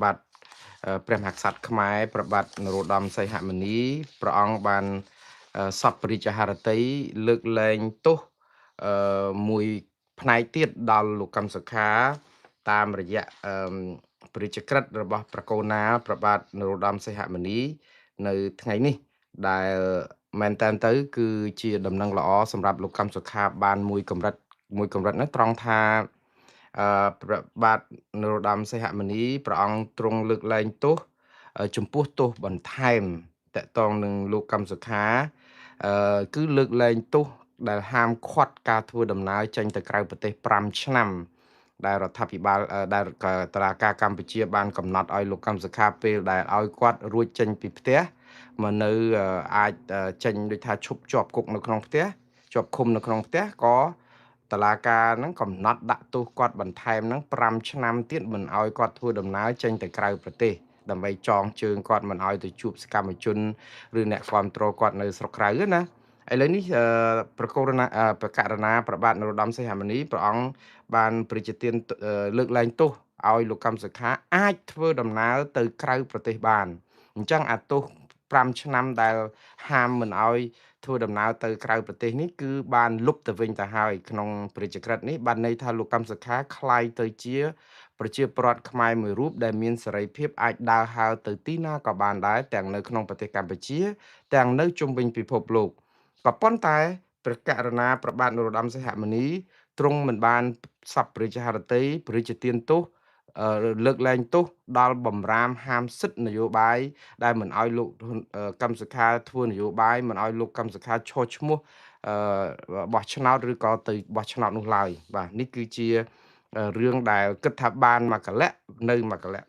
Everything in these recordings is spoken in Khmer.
បាទព្រះមហាក្សត្រខ្មែរប្របាទនរោត្តមសីហមុនីព្រះអង្គបានសពរាជហឫទ័យលើកលែងទោសមួយផ្នែកទៀតដល់លោកកឹមសុខាតាមរយៈព្រះរាជក្រឹត្យរបស់ព្រះកូណាព្រះបាទនរោត្តមសីហមុនីនៅថ្ងៃនេះដែលមែនតើទៅគឺជាដំណឹងល្អសម្រាប់លោកកឹមសុខាបានមួយកម្រិតហ្នឹងត្រង់ថាព្រះបាទនរោត្តមសីហមុនីព្រះអង្គទ្រង់លើកលែងទោសចំពោះទោសបន្ថែមតាក់ទងនឹងលោកកឹមសុខាគឺលើកលែងទោសដែលហាមឃាត់ការធ្វើដំណើរចេញទៅក្រៅប្រទេស5ឆ្នាំដែលរដ្ឋាភិបាលដែលតុលាការកម្ពុជាបានកំណត់ឲ្យលោកកឹមសុខាពេលដែលឲ្យគាត់រួចចេញពីផ្ទះមកនៅអាចចេញដូចថាឈប់ជាប់គុកនៅក្នុងផ្ទះជាប់ឃុំនៅក្នុងផ្ទះក៏តឡាការហ្នឹងកំណត់ដាក់ទោសគាត់បន្ថែមហ្នឹង5ឆ្នាំទៀតមិនឲ្យគាត់ធ្វើដំណើរចេញទៅក្រៅប្រទេសដើម្បីចងជើងគាត់មិនឲ្យទៅជួបសកម្មជនឬអ្នកគ្រប់គ្រងគាត់នៅស្រុកក្រៅណាឥឡូវនេះប្រកករណាប្រករណាប្របាទនរោត្តមសីហមុនីព្រះអង្គបានប្រជាទានលើកលែងទោសឲ្យលោកកឹមសុខាអាចធ្វើដំណើរទៅក្រៅប្រទេសបានអញ្ចឹងអាទោស5ឆ្នាំដែលហាមមិនឲ្យធ្វើដំណើរទៅក្រៅប្រទេសនេះគឺបានលុបទៅវិញទៅហើយក្នុងប្រជាក្រិតនេះបានន័យថាលោកកឹមសុខាคล้ายទៅជាប្រជាពលរដ្ឋខ្មែរមួយរូបដែលមានសេរីភាពអាចដើរហើរទៅទីណាក៏បានដែរទាំងនៅក្នុងប្រទេសកម្ពុជាទាំងនៅជុំវិញពិភពលោកក៏ប៉ុន្តែព្រះករុណាព្រះបាទនរោត្តមសីហមុនីទ្រង់មិនបានសពព្រះរាជហឫទ័យព្រះរាជទានទោសលើកលែងទោសដល់បំរាមហាមសិទ្ធិនយោបាយដែលមិនឲ្យលោកកឹមសុខាធ្វើនយោបាយមិនឲ្យលោកកឹមសុខាឈរឈ្មោះបោះឆ្នោតឬក៏ទៅបោះឆ្នោតនោះឡើយបាទនេះគឺជារឿងដែលគិតថាបានមកកលៈនៅមកកលៈ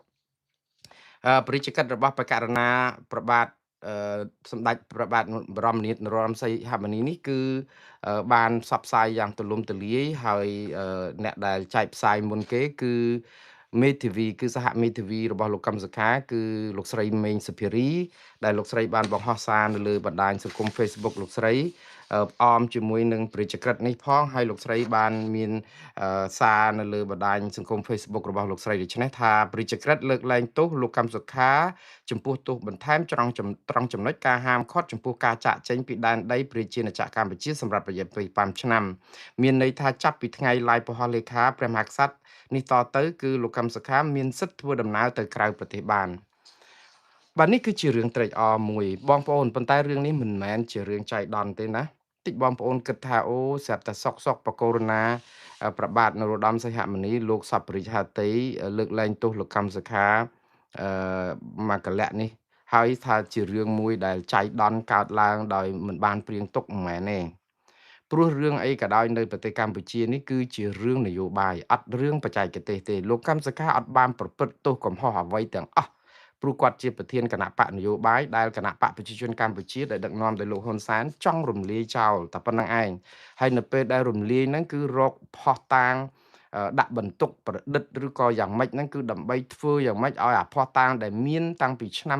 ព្រះរាជកិច្ចរបស់បកករណាប្របាទសម្ដេចព្រះបាទបរមនាថនរោត្តមសីហមុនីនេះគឺបានផ្សព្វផ្សាយយ៉ាងទូលំទូលាយហើយអ្នកដែលចែកផ្សាយមុនគេគឺមេធាវីគឺសហមេធាវីរបស់លោកកឹមសុខាគឺលោកស្រីមេងសុភារីដែលលោកស្រីបានបង្ហោះសារនៅលើបណ្ដាញសង្គម Facebook លោកស្រីផ្អមជាមួយនឹងព្រះរាជក្រឹត្យនេះផងហើយលោកស្រីបានមានសារនៅលើបណ្ដាញសង្គម Facebook របស់លោកស្រីដូច្នេះថាព្រះរាជក្រឹត្យលើកលែងទោសលោកកឹមសុខាចំពោះទោសបន្ថែមត្រង់ចំណុចការហាមឃាត់ចំពោះការចាកចេញពីដែនដីប្រជាណាចក្រកម្ពុជាសម្រាប់រយៈពេល5ឆ្នាំមានន័យថាចាប់ពីថ្ងៃឡាយពហុលេខាព្រះមហាក្សត្រនេះតទៅគឺលោកកឹមសុខាមានសិទ្ធិធ្វើដំណើរទៅក្រៅប្រទេសបានបាទនេះគឺជារឿងត្រេកអរមួយបងប្អូនប៉ុន្តែរឿងនេះមិនមែនជារឿងចៃដន្យទេណាតិចបងប្អូនគិតថាអូស្រាប់តែសុកបកូរណាប្របាទនរោត្តមសីហមុនីលោកសពរិទ្ធហតីលើកលែងទោសលោកកម្មសខាអឺមកលៈនេះហើយថាជារឿងមួយដែលចៃដន្យកើតឡើងដោយមិនបានព្រៀងទុកមិនមែនទេព្រោះរឿងអីក៏ដោយនៅប្រទេសកម្ពុជានេះគឺជារឿងនយោបាយអត់រឿងបច្ចេកទេសទេលោកកម្មសខាអត់បានប្រព្រឹត្តទោសកំហុសអ្វីទាំងអស់ព្រោះគាត់ជាប្រធានគណៈបកនយោបាយដែលគណៈបកប្រជាជនកម្ពុជាដែលដឹកនាំដោយលោកហ៊ុនសែនចង់រំលាយចោលតែប៉ុណ្្នឹងឯងហើយនៅពេលដែលរំលាយហ្នឹងគឺរកផោះតាងដាក់បន្ទុកប្រឌិតឬក៏យ៉ាងម៉េចហ្នឹងគឺដើម្បីធ្វើយ៉ាងម៉េចឲ្យអាភ័ស្តុតាងដែលមានតាំងពីឆ្នាំ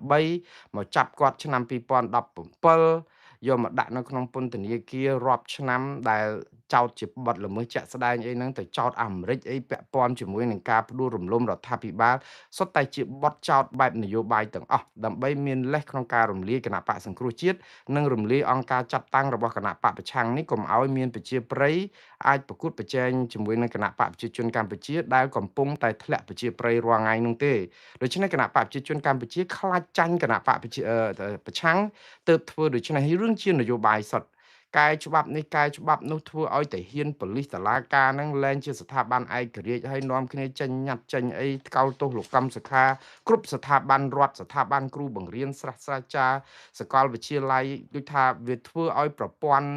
2013មកចាប់គាត់ឆ្នាំ2017យកមកដាក់នៅក្នុងពន្ធនាគាររាប់ឆ្នាំដែលចោតជាបទល្មើសជាក់ស្ដែងអីហ្នឹងទៅចោតអាមេរិកអីពាក់ព័ន្ធជាមួយនឹងការផ្ដួលរំលំរដ្ឋាភិបាលសុទ្ធតែជាបទចោតបែបនយោបាយទាំងអស់ដើម្បីមានលេសក្នុងការរំលាយគណៈបកសង្គ្រោះជាតិនិងរំលាយអង្គការចាត់តាំងរបស់គណៈបកប្រឆាំងនេះកុំឲ្យមានប្រជាប្រិយអាចប្រកួតប្រជែងជាមួយនឹងគណៈបកប្រជាជនកម្ពុជាដែលកំពុងតែធ្លាក់ប្រជាប្រិយរាល់ថ្ងៃនោះទេដូច្នេះគណៈបកប្រជាជនកម្ពុជាខ្លាចចាញ់គណៈបកប្រឆាំងទើបធ្វើដូច្នេះរឿងជានយោបាយសុទ្ធកែច្បាប់នេះកែច្បាប់នោះធ្វើឲ្យតែហ៊ានប៉ូលីសតុលាការនឹងលែងជាស្ថាប័នឯករាជ្យហើយនាំគ្នាចេញញត្តិចេញអីថ្កោលទោសលោកកម្មសខាគ្រប់ស្ថាប័នរដ្ឋស្ថាប័នគ្រូបង្រៀនសាស្ត្រាចារ្យសាកលវិទ្យាល័យដូចថាវាធ្វើឲ្យប្រព័ន្ធ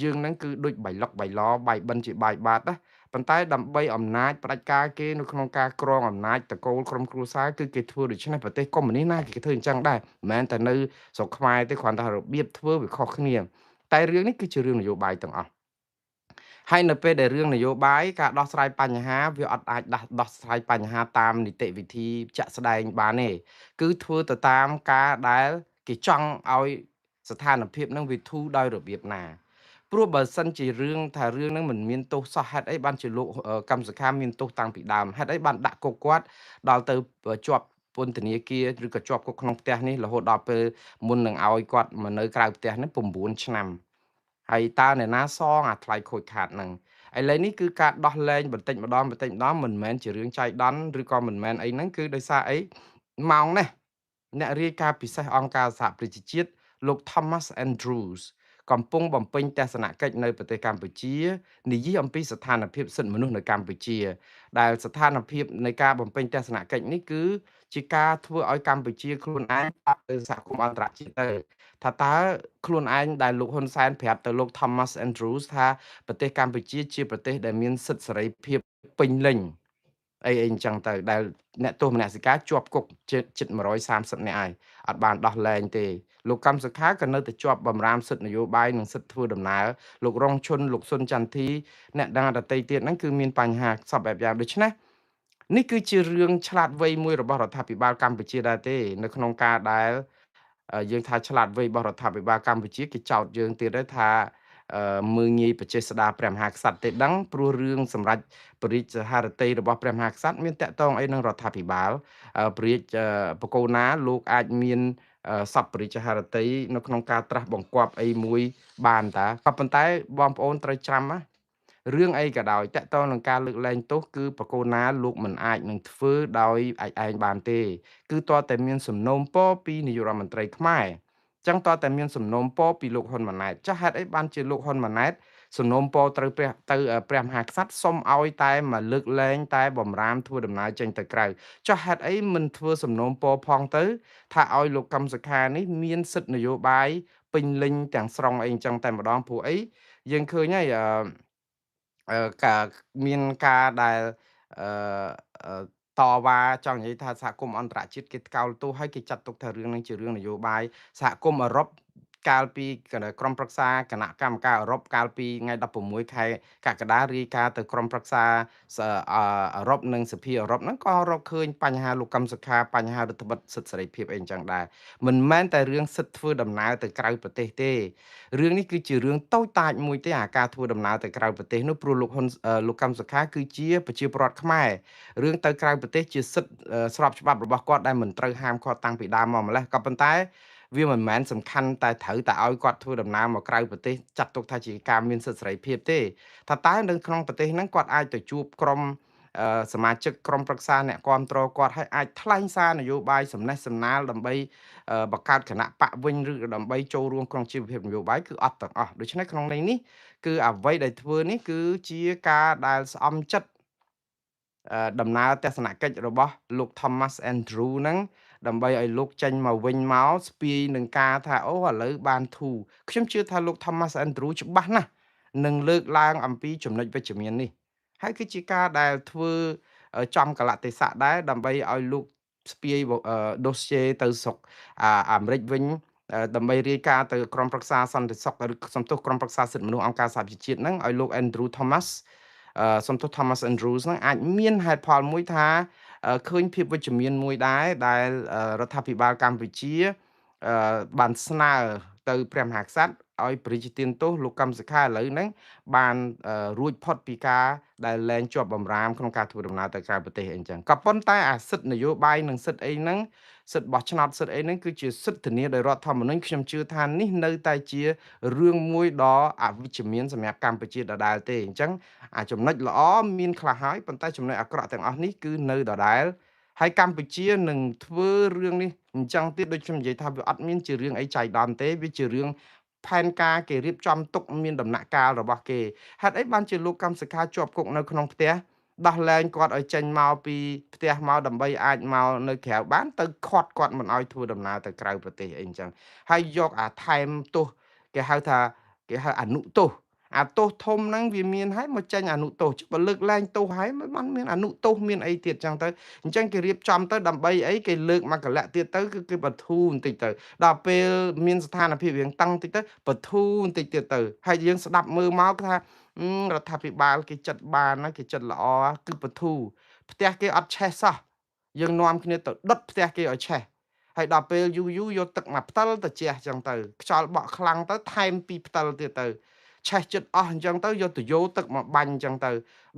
យើងហ្នឹងគឺដូចបៃលុកបៃឡបាយបិណ្ឌជាបាយបាតណាប៉ុន្តែដើម្បីអំណាចផ្ដាច់ការគេនៅក្នុងការក្រងអំណាចតកូលក្រុមគ្រួសារគឺគេធ្វើដូច្នេះប្រទេសកុម្មុយនីសណាគេធ្វើអញ្ចឹងដែរមិនមែនតែនៅស្រុកខ្មែរទេគ្រាន់តែរបៀបធ្វើវាខុសគ្នាតែរឿងនេះគឺជារឿងនយោបាយទាំងអស់ហើយនៅពេលដែលរឿងនយោបាយការដោះស្រាយបញ្ហាវាអត់អាចដោះស្រាយបញ្ហាតាមនីតិវិធីជាក់ស្ដែងបានទេគឺធ្វើទៅតាមការដែលគេចង់ឲ្យស្ថានភាពនឹងវាធូរដោយរបៀបណា ព្រោះបើសិនជារឿងថារឿងហ្នឹងមិនមានទោសសោះហេតុអីបានជាលោកកម្មសខាមានទោសតាំងពីដើមហេតុអីបានដាក់គុកគាត់ដល់ទៅជាប់ពន្ធនាគារឬក៏ជាប់គុកក្នុងផ្ទះនេះរហូតដល់ពេលមុននឹងឲ្យគាត់មកនៅក្រៅផ្ទះនេះ9ឆ្នាំហើយតើអ្នកណាសងអាថ្លៃខូចខាតហ្នឹងឥឡូវនេះគឺការដោះលែងបន្តិចម្ដងបន្តិចម្ដងមិនមែនជារឿងចៃដន្យឬក៏មិនមែនអីហ្នឹងគឺដោយសារអីម៉ោងនេះអ្នករាយការណ៍ពិសេសអង្គការសហប្រជាជាតិលោក Thomas Andrews កំពុងបំពេញទស្សនកិច្ចនៅប្រទេសកម្ពុជានិយាយអំពីស្ថានភាពសិទ្ធិមនុស្សនៅកម្ពុជាដែលស្ថានភាពនៃការបំពេញទស្សនកិច្ចនេះគឺជាការធ្វើឲ្យកម្ពុជាខ្លួនឯងប្រាប់ទៅសហគមន៍អន្តរជាតិទៅថាតើខ្លួនឯងដែលលោកហ៊ុនសែនប្រាប់ទៅលោក Thomas Andrews ថាប្រទេសកម្ពុជាជាប្រទេសដែលមានសិទ្ធិសេរីភាពពេញលេញអីអញ្ចឹងទៅដែលអ្នកទោសមនសិការជាប់គុកជិត130នាក់ហើយអត់បានដោះលែងទេលោកកម្មសខាក៏នៅតែជាប់បម្រាមសិទ្ធិនយោបាយនិងសិទ្ធិធ្វើដំណើរលោករងឈុនលោកស៊ុនចន្ទធីអ្នកដឹងដតីទៀតហ្នឹងគឺមានបញ្ហាសពបែបយ៉ាងដូច្នេះនេះគឺជារឿងឆ្លាតវៃមួយរបស់រដ្ឋាភិបាលកម្ពុជាដែរទេនៅក្នុងការដែលយើងថាឆ្លាតវៃរបស់រដ្ឋាភិបាលកម្ពុជាគេចោទយើងទៀតដែរថាមើងងាយបច្ចេស្តាព្រះមហាក្សត្រទេដឹងព្រោះរឿងសម្រាប់ព្រះរាជហឫទ័យរបស់ព្រះមហាក្សត្រមានតាក់ទងអីនឹងរដ្ឋាភិបាលព្រះរាជបកូនណាលោកអាចមានសពរិជ្ជហឫទ័យនៅក្នុងការត្រាស់បង្គាប់អីមួយបានតាក៏ប៉ុន្តែបងប្អូនត្រូវចាំណារឿងអីក៏ដោយតាក់ទងនឹងការលើកលែងទោសគឺបកូនណាលោកមិនអាចនឹងធ្វើដោយឯងបានទេគឺតើតែមានសំណូមពរពីនាយករដ្ឋមន្ត្រីខ្មែរចឹងតើតែមានសំណូមពរពីលោកហ៊ុនម៉ាណែតចាស់ហេតុអីបានជាលោកហ៊ុនម៉ាណែតសំណូមពរត្រូវព្រះមហាក្សត្រសុំឲ្យតែមកលើកលែងតែបំរាមធ្វើដំណើរចេញទៅក្រៅចុះហេតុអីមិនធ្វើសំណូមពរផងទៅថាឲ្យលោកកឹមសុខានេះមានសិទ្ធិនយោបាយពេញលេញទាំងស្រុងអីអញ្ចឹងតែម្ដងព្រោះអីយើងឃើញហើយការមានការដែលអឺអឺតវ៉ាចង់និយាយថាសហគមន៍អន្តរជាតិគេថ្កោលទោសហើយគេចាត់ទុកថារឿងនឹងជារឿងនយោបាយសហគមន៍អឺរ៉ុបកាលពីក្រុមប្រឹក្សាគណៈកម្មការអឺរ៉ុបកាលពីថ្ងៃ16ខែកក្កដារាយការណ៍ទៅក្រុមប្រឹក្សាសអឺរ៉ុបនិងសភាអឺរ៉ុបហ្នឹងក៏រកឃើញបញ្ហាលោកកឹមសុខាបញ្ហារដ្ឋបិទសិទ្ធិសេរីភាពអីអញ្ចឹងដែរមិនមែនតែរឿងសិទ្ធិធ្វើដំណើរទៅក្រៅប្រទេសទេរឿងនេះគឺជារឿងតូចតាចមួយទេអាការធ្វើដំណើរទៅក្រៅប្រទេសនោះព្រោះលោកកឹមសុខាគឺជាប្រជាពលរដ្ឋខ្មែររឿងទៅក្រៅប្រទេសជាសិទ្ធិស្របច្បាប់របស់គាត់ដែលមិនត្រូវហាមឃាត់តាំងពីដើមមកម្ល៉េះក៏ប៉ុន្តែវាមិនមែនសំខាន់តែត្រូវតែឲ្យគាត់ធ្វើដំណើរមកក្រៅប្រទេសចាត់ទុកថាជាការមានសិទ្ធិសេរីភាពទេថាតើនៅក្នុងប្រទេសហ្នឹងគាត់អាចទៅជួបក្រុមសមាជិកក្រុមប្រឹក្សាអ្នកគាំទ្រគាត់ឲ្យអាចថ្លែងសារនយោបាយសំណេះសំណាលដើម្បីបង្កើតគណៈបកវិញឬក៏ដើម្បីចូលរួមក្នុងជីវភាពនយោបាយគឺអត់ទាំងអស់ដូច្នេះក្នុងន័យនេះគឺអ្វីដែលធ្វើនេះគឺជាការដែលស្អំចិត្តដំណើរទស្សនកិច្ចរបស់លោក Thomas Andrew ហ្នឹងដើម្បីឲ្យលោកចេញមកវិញមកស្ពាយនឹងការថាអូឥឡូវបានធូរខ្ញុំជឿថាលោក Thomas Andrew ច្បាស់ណាស់នឹងលើកឡើងអំពីចំណុចវិជ្ជមាននេះហើយគឺជាការដែលធ្វើចំកលៈទេសៈដែរដើម្បីឲ្យលោកស្ពាយdossier ទៅស្រុកអាមេរិកវិញដើម្បីរាយការណ៍ទៅក្រុមប្រឹក្សាសន្តិសុខឬសំទោសក្រុមប្រឹក្សាសិទ្ធិមនុស្សអង្គការសហប្រជាជាតិហ្នឹងឲ្យលោក Andrew Thomas សំទោស Thomas Andrews ហ្នឹងអាចមានហេតុផលមួយថាឃើញភាពវិជ្ជមានមួយដែរដែលរដ្ឋាភិបាលកម្ពុជាបានស្នើទៅព្រះមហាក្សត្រឲ្យព្រះរាជទានទោសលោកកឹមសុខាឥឡូវហ្នឹងបានរួចផុតពីការដែលលែងជាប់បម្រាមក្នុងការធ្វើដំណើរទៅក្រៅប្រទេសអីចឹងក៏ប៉ុន្តែអាសិទ្ធិនយោបាយនិងសិទ្ធិអីហ្នឹងសិទ្ធិបោះឆ្នោតសិទ្ធិអីហ្នឹងគឺជាសិទ្ធិធានាដោយរដ្ឋធម្មនុញ្ញខ្ញុំជឿថានេះនៅតែជារឿងមួយដ៏អវិជ្ជមានសម្រាប់កម្ពុជាដដែលទេអញ្ចឹងចំណុចល្អមានខ្លះហើយប៉ុន្តែចំណុចអាក្រក់ទាំងអស់នេះគឺនៅដដែលហើយកម្ពុជានឹងធ្វើរឿងនេះអញ្ចឹងទៀតដូចខ្ញុំនិយាយថាវាអត់មានជារឿងអីចៃដន្យទេវាជារឿងផែនការគេរៀបចំទុកមានដំណាក់កាលរបស់គេហេតុអីបានជាលោកកម្មសខាជាប់គុកនៅក្នុងផ្ទះដោះលែងគាត់ឲ្យចេញមកពីផ្ទះមកដើម្បីអាចមកនៅក្រៅបានទៅខាត់គាត់មិនឲ្យធ្វើដំណើរទៅក្រៅប្រទេសអីអញ្ចឹងហើយយកអាថែមទោសគេហៅថាគេហៅអនុទោសអាទោសធំហ្នឹងវាមានហើយមកចេញអនុទោសបើលើកលែងទោសហើយមិនបានមានអនុទោសមានអីទៀតចឹងទៅអញ្ចឹងគេរៀបចំទៅដើម្បីអីគេលើកមកកលៈទៀតទៅគឺគេបធូរបន្តិចទៅដល់ពេលមានស្ថានភាពរៀងតឹងតិចទៅបធូរបន្តិចទៀតទៅហើយយើងស្ដាប់មើលមកថារដ្ឋាភិបាលគេចិត្តបានណាគេចិត្តល្អគឺបធូរផ្ទះគេអត់ឆេះសោះយើងនាំគ្នាទៅដុតផ្ទះគេឲ្យឆេះហើយដល់ពេលយូរយកទឹកមកផ្តិលទៅជះចឹងទៅខ្យល់បក់ខ្លាំងទៅថែមពីផ្តិលទៀតទៅ ឆេះចិត្តអស់អញ្ចឹងទៅយកទៅយោទឹកមកបាញ់អញ្ចឹងទៅ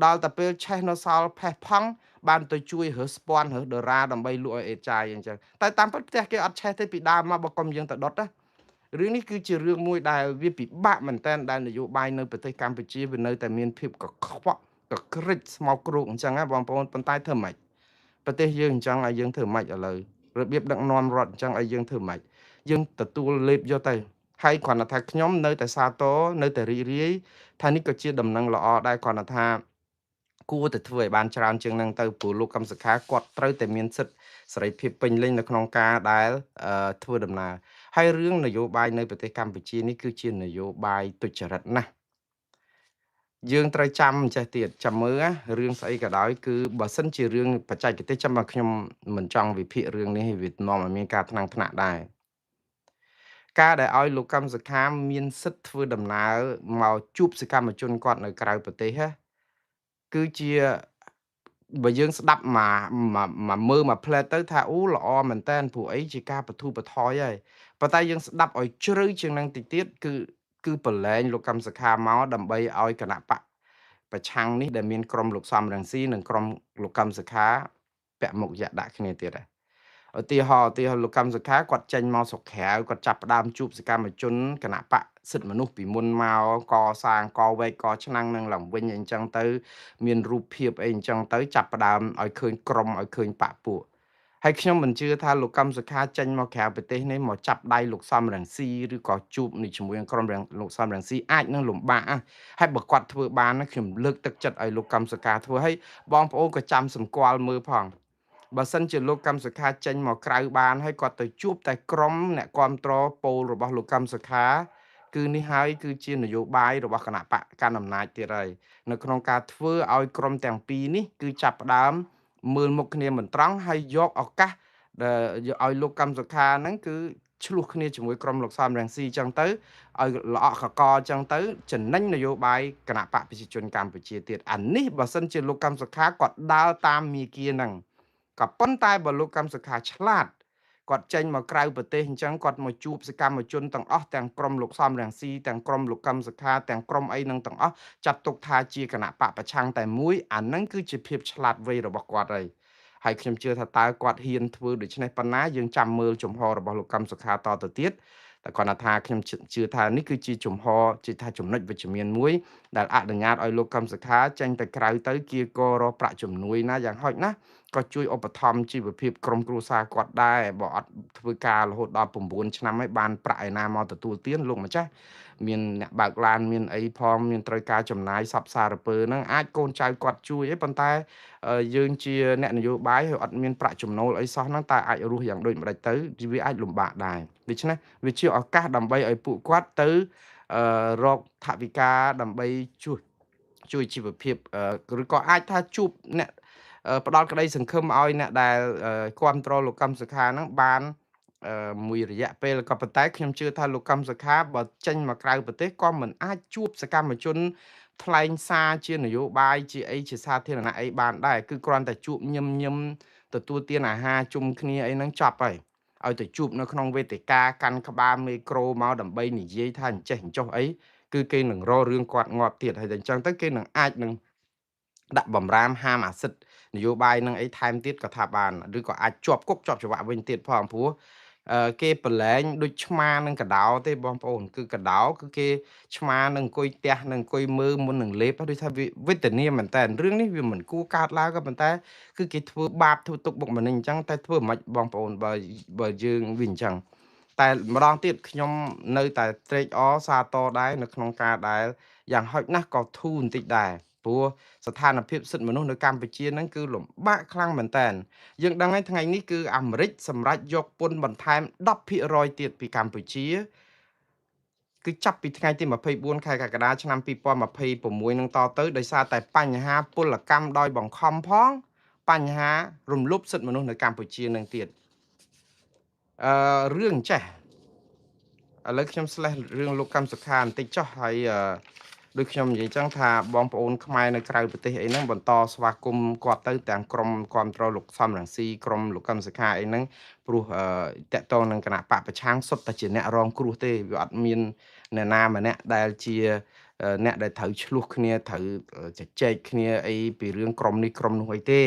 ដល់តែពេលឆេះនៅសល់ផេះផង់បានទៅជួយរើសស្ពាន់រើសដរាដើម្បីលក់ឲ្យអេតចាយអញ្ចឹងតែតាមពិតផ្ទះគេអត់ឆេះទេពីដើមមកបើកុំយើងទៅដុតណារឿងនេះគឺជារឿងមួយដែលវាពិបាកមែនទែនដែលនយោបាយនៅប្រទេសកម្ពុជាវានៅតែមានភាពកខ្វក់កក្រិចស្មោកគ្រោកអញ្ចឹងណាបងប្អូនប៉ុន្តែធ្វើម៉េចប្រទេសយើងអញ្ចឹងឲ្យយើងធ្វើម៉េចឥឡូវរបៀបដឹកនាំរដ្ឋអញ្ចឹងឲ្យយើងធ្វើម៉េចយើងទទួលលេបយកទៅហើយគ្រាន់តែថាខ្ញុំនៅតែសាទរនៅតែរីករាយថានេះក៏ជាដំណឹងល្អដែរគ្រាន់តែថាគួរតែធ្វើឲ្យបានច្រើនជាងហ្នឹងទៅព្រោះលោកកឹមសុខាគាត់ត្រូវតែមានសិទ្ធិសេរីភាពពេញលេញនៅក្នុងការដែលធ្វើដំណើរហើយរឿងនយោបាយនៅប្រទេសកម្ពុជានេះគឺជានយោបាយទុច្ចរិតណាស់យើងត្រូវចាំចេះទៀតចាំមើលរឿងស្អីក៏ដោយគឺបើសិនជារឿងបច្ចេកទេសចាំបើខ្ញុំមិនចង់វិភាគរឿងនេះវានាំឲ្យមានការថ្នាក់ដែរការដែលឲ្យលោកកឹមសុខាមានសិទ្ធិធ្វើដំណើរមកជួបសកម្មជនគាត់នៅក្រៅប្រទេសគឺជាបើយើងស្ដាប់មកមើលមួយផ្លែតទៅថាអូល្អមែនតើព្រោះអីជាការបទូបថយហើយប៉ុន្តែយើងស្ដាប់ឲ្យជ្រៅជាងនឹងតិចទៀតគឺប្រឡែងលោកកឹមសុខាមកដើម្បីឲ្យគណៈបកប្រឆាំងនេះដែលមានក្រុមលោកសំរងស៊ីនិងក្រុមលោកកឹមសុខាពាក់មុខយៈដាក់គ្នាទៀតហើយឧទាហរណ៍លោកកឹមសុខាគាត់ចេញមកស្រុកក្រៅគាត់ចាប់ផ្ដើមជួបសកម្មជនគណៈបកសិទ្ធិមនុស្សពីមុនមកកសាងកវែកកឆ្នាំងនឹងឡើងវិញអីចឹងទៅមានរូបភាពអីអញ្ចឹងទៅចាប់ផ្ដើមឲ្យឃើញក្រុមឲ្យឃើញបកពួកហើយខ្ញុំមិនជឿថាលោកកឹមសុខាចេញមកក្រៅប្រទេសនេះមកចាប់ដៃលោកសំរងស៊ីឬក៏ជួបនេះជាមួយនឹងក្រុមលោកសំរងស៊ីអាចនឹងលំបាកហើយបើគាត់ធ្វើបានខ្ញុំលើកទឹកចិត្តឲ្យលោកកឹមសុខាធ្វើហើយបងប្អូនក៏ចាំសម្គាល់មើលផងបើសិនជាលោកកឹមសុខាចេញមកក្រៅបានហើយគាត់ទៅជួបតែក្រុមអ្នកគាំទ្រពោលរបស់លោកកឹមសុខាគឺនេះហើយគឺជានយោបាយរបស់គណៈបកកណ្ដាលអំណាចទៀតហើយនៅក្នុងការធ្វើឲ្យក្រុមទាំងពីរនេះគឺចាប់ផ្ដើមមើលមុខគ្នាមិនត្រង់ហើយយកឱកាសដែលឲ្យលោកកឹមសុខាហ្នឹងគឺឆ្លោះគ្នាជាមួយក្រុមលោកសំរងស៊ីអញ្ចឹងទៅឲ្យល្អក់កកអញ្ចឹងទៅចំណេញនយោបាយគណៈបកប្រជាជនកម្ពុជាទៀតអានេះបើសិនជាលោកកឹមសុខាគាត់ដើរតាមមាគ៌ាហ្នឹងក៏ប៉ុន្តែបើលោកកឹមសុខាឆ្លាតគាត់ចេញមកក្រៅប្រទេសអញ្ចឹងគាត់មកជួបសកម្មជនទាំងអស់ទាំងក្រុមលោកសំរងស៊ីទាំងក្រុមលោកកឹមសុខាទាំងក្រុមអីនឹងទាំងអស់ចាត់ទុកថាជាគណៈបកប្រឆាំងតែមួយអានឹងគឺជាភាពឆ្លាតវៃរបស់គាត់ហើយខ្ញុំជឿថាតើគាត់ហ៊ានធ្វើដូច្នេះប៉ុណ្ណាយើងចាំមើលជំហររបស់លោកកឹមសុខាតទៅទៀតតែគាត់ថាខ្ញុំជឿថានេះគឺជាជំហរជាថាចំណុចវិជ្ជមានមួយដែលអនុញ្ញាតឲ្យលោកកឹមសុខាចេញទៅក្រៅទៅគៀករកប្រាក់ជំនួយណាយ៉ាងហោចណាស់ក៏ជួយឧបត្ថម្ភជីវភាពក្រុមគ្រួសារគាត់ដែរបើអត់ធ្វើការរហូតដល់9ឆ្នាំហើយបានប្រាក់ឯណាមកទទួលទានលោកម្ចាស់មានអ្នកបើកឡានមានអីផងមានត្រូវការចំណាយសពសារពើហ្នឹងអាចកូនចៅគាត់ជួយឯប៉ុន្តែយើងជាអ្នកនយោបាយហើយអត់មានប្រាក់ចំណូលអីសោះហ្នឹងតើអាចរស់យ៉ាងដូចម្ដេចទៅវាអាចលំបាកដែរដូច្នេះវាជាឱកាសដើម្បីឲ្យពួកគាត់ទៅរកថវិកាដើម្បីជួយជីវភាពឬក៏អាចថាជួបអ្នកផ្ដល់ក្តីសង្ឃឹមឲ្យអ្នកដែលគាំទ្រលោកកឹមសុខាហ្នឹងបានមួយរយៈពេលក៏ប៉ុន្តែខ្ញុំជឿថាលោកកឹមសុខាបើចេញមកក្រៅប្រទេសក៏មិនអាចជួបសកម្មជនថ្លែងសារជានយោបាយជាអីជាសាធារណៈអីបានដែរគឺគ្រាន់តែជួបញឹមទទួលទានអាហារជុំគ្នាអីហ្នឹងចប់ហើយឲ្យទៅជួបនៅក្នុងវេទិកាកាន់ក្បាលមេក្រូមកដើម្បីនិយាយថាអញ្ចេះអញ្ចោះអីគឺគេនឹងរករឿងគាត់ងាប់ទៀតហើយតែអញ្ចឹងទៅគេនឹងអាចនឹងដាក់បំរាមហាមអាសិទ្ធនយោបាយនឹងអីថែមទៀតក៏ថាបានឬក៏អាចជាប់គុកជាប់ច្បាប់វិញទៀតផងព្រោះគេប្រឡែងដូចឆ្មានឹងកដោទេបងប្អូនគឺកដោគឺគេឆ្មានឹងអង្គុយផ្ទះនឹងអង្គុយមើលមុននឹងលេបដូចថាវាវេទនាមែនតើរឿងនេះវាមិនគួរកើតឡើងក៏ប៉ុន្តែគឺគេធ្វើបាបធ្វើទុកបុកម្នេញអញ្ចឹងតែធ្វើមិនបងប្អូនបើយើងវាអញ្ចឹងតែម្ដងទៀតខ្ញុំនៅតែត្រេកអរសាទរដែរនៅក្នុងការដែលយ៉ាងហោចណាស់ក៏ធូរបន្តិចដែរព្រោះស្ថានភាពសិទ្ធិមនុស្សនៅកម្ពុជាហ្នឹងគឺលំបាកខ្លាំងមែនតើយើងដឹងហើយថ្ងៃនេះគឺអាមេរិកសម្រេចយកពន្ធបន្ថែម 10% ទៀតពីកម្ពុជាគឺចាប់ពីថ្ងៃទី24ខែកក្កដាឆ្នាំ2026នឹងតទៅដោយសារតែបញ្ហាពលកម្មដោយបង្ខំផងបញ្ហារំលោភសិទ្ធិមនុស្សនៅកម្ពុជានឹងទៀតរឿងចេះឥឡូវខ្ញុំស្លេះរឿងលោកកឹមសុខាបន្តិចចុះហើយដូចខ្ញុំនិយាយចឹងថាបងប្អូនខ្មែរនៅក្រៅប្រទេសអីហ្នឹងបន្តស្វាគមន៍គាត់ទៅទាំងក្រុមគាំទ្រលោកសំរងស៊ីក្រុមលោកកឹមសុខាអីហ្នឹងព្រោះតកតងនឹងគណៈបកប្រឆាំងសុទ្ធតែជាអ្នករងគ្រោះទេវាអត់មានអ្នកណាម្នាក់ដែលជា អ្នកដែលត្រូវឆ្លោះគ្នាត្រូវជជែកគ្នាអីពីរឿងក្រុមនេះក្រុមនោះអីទេ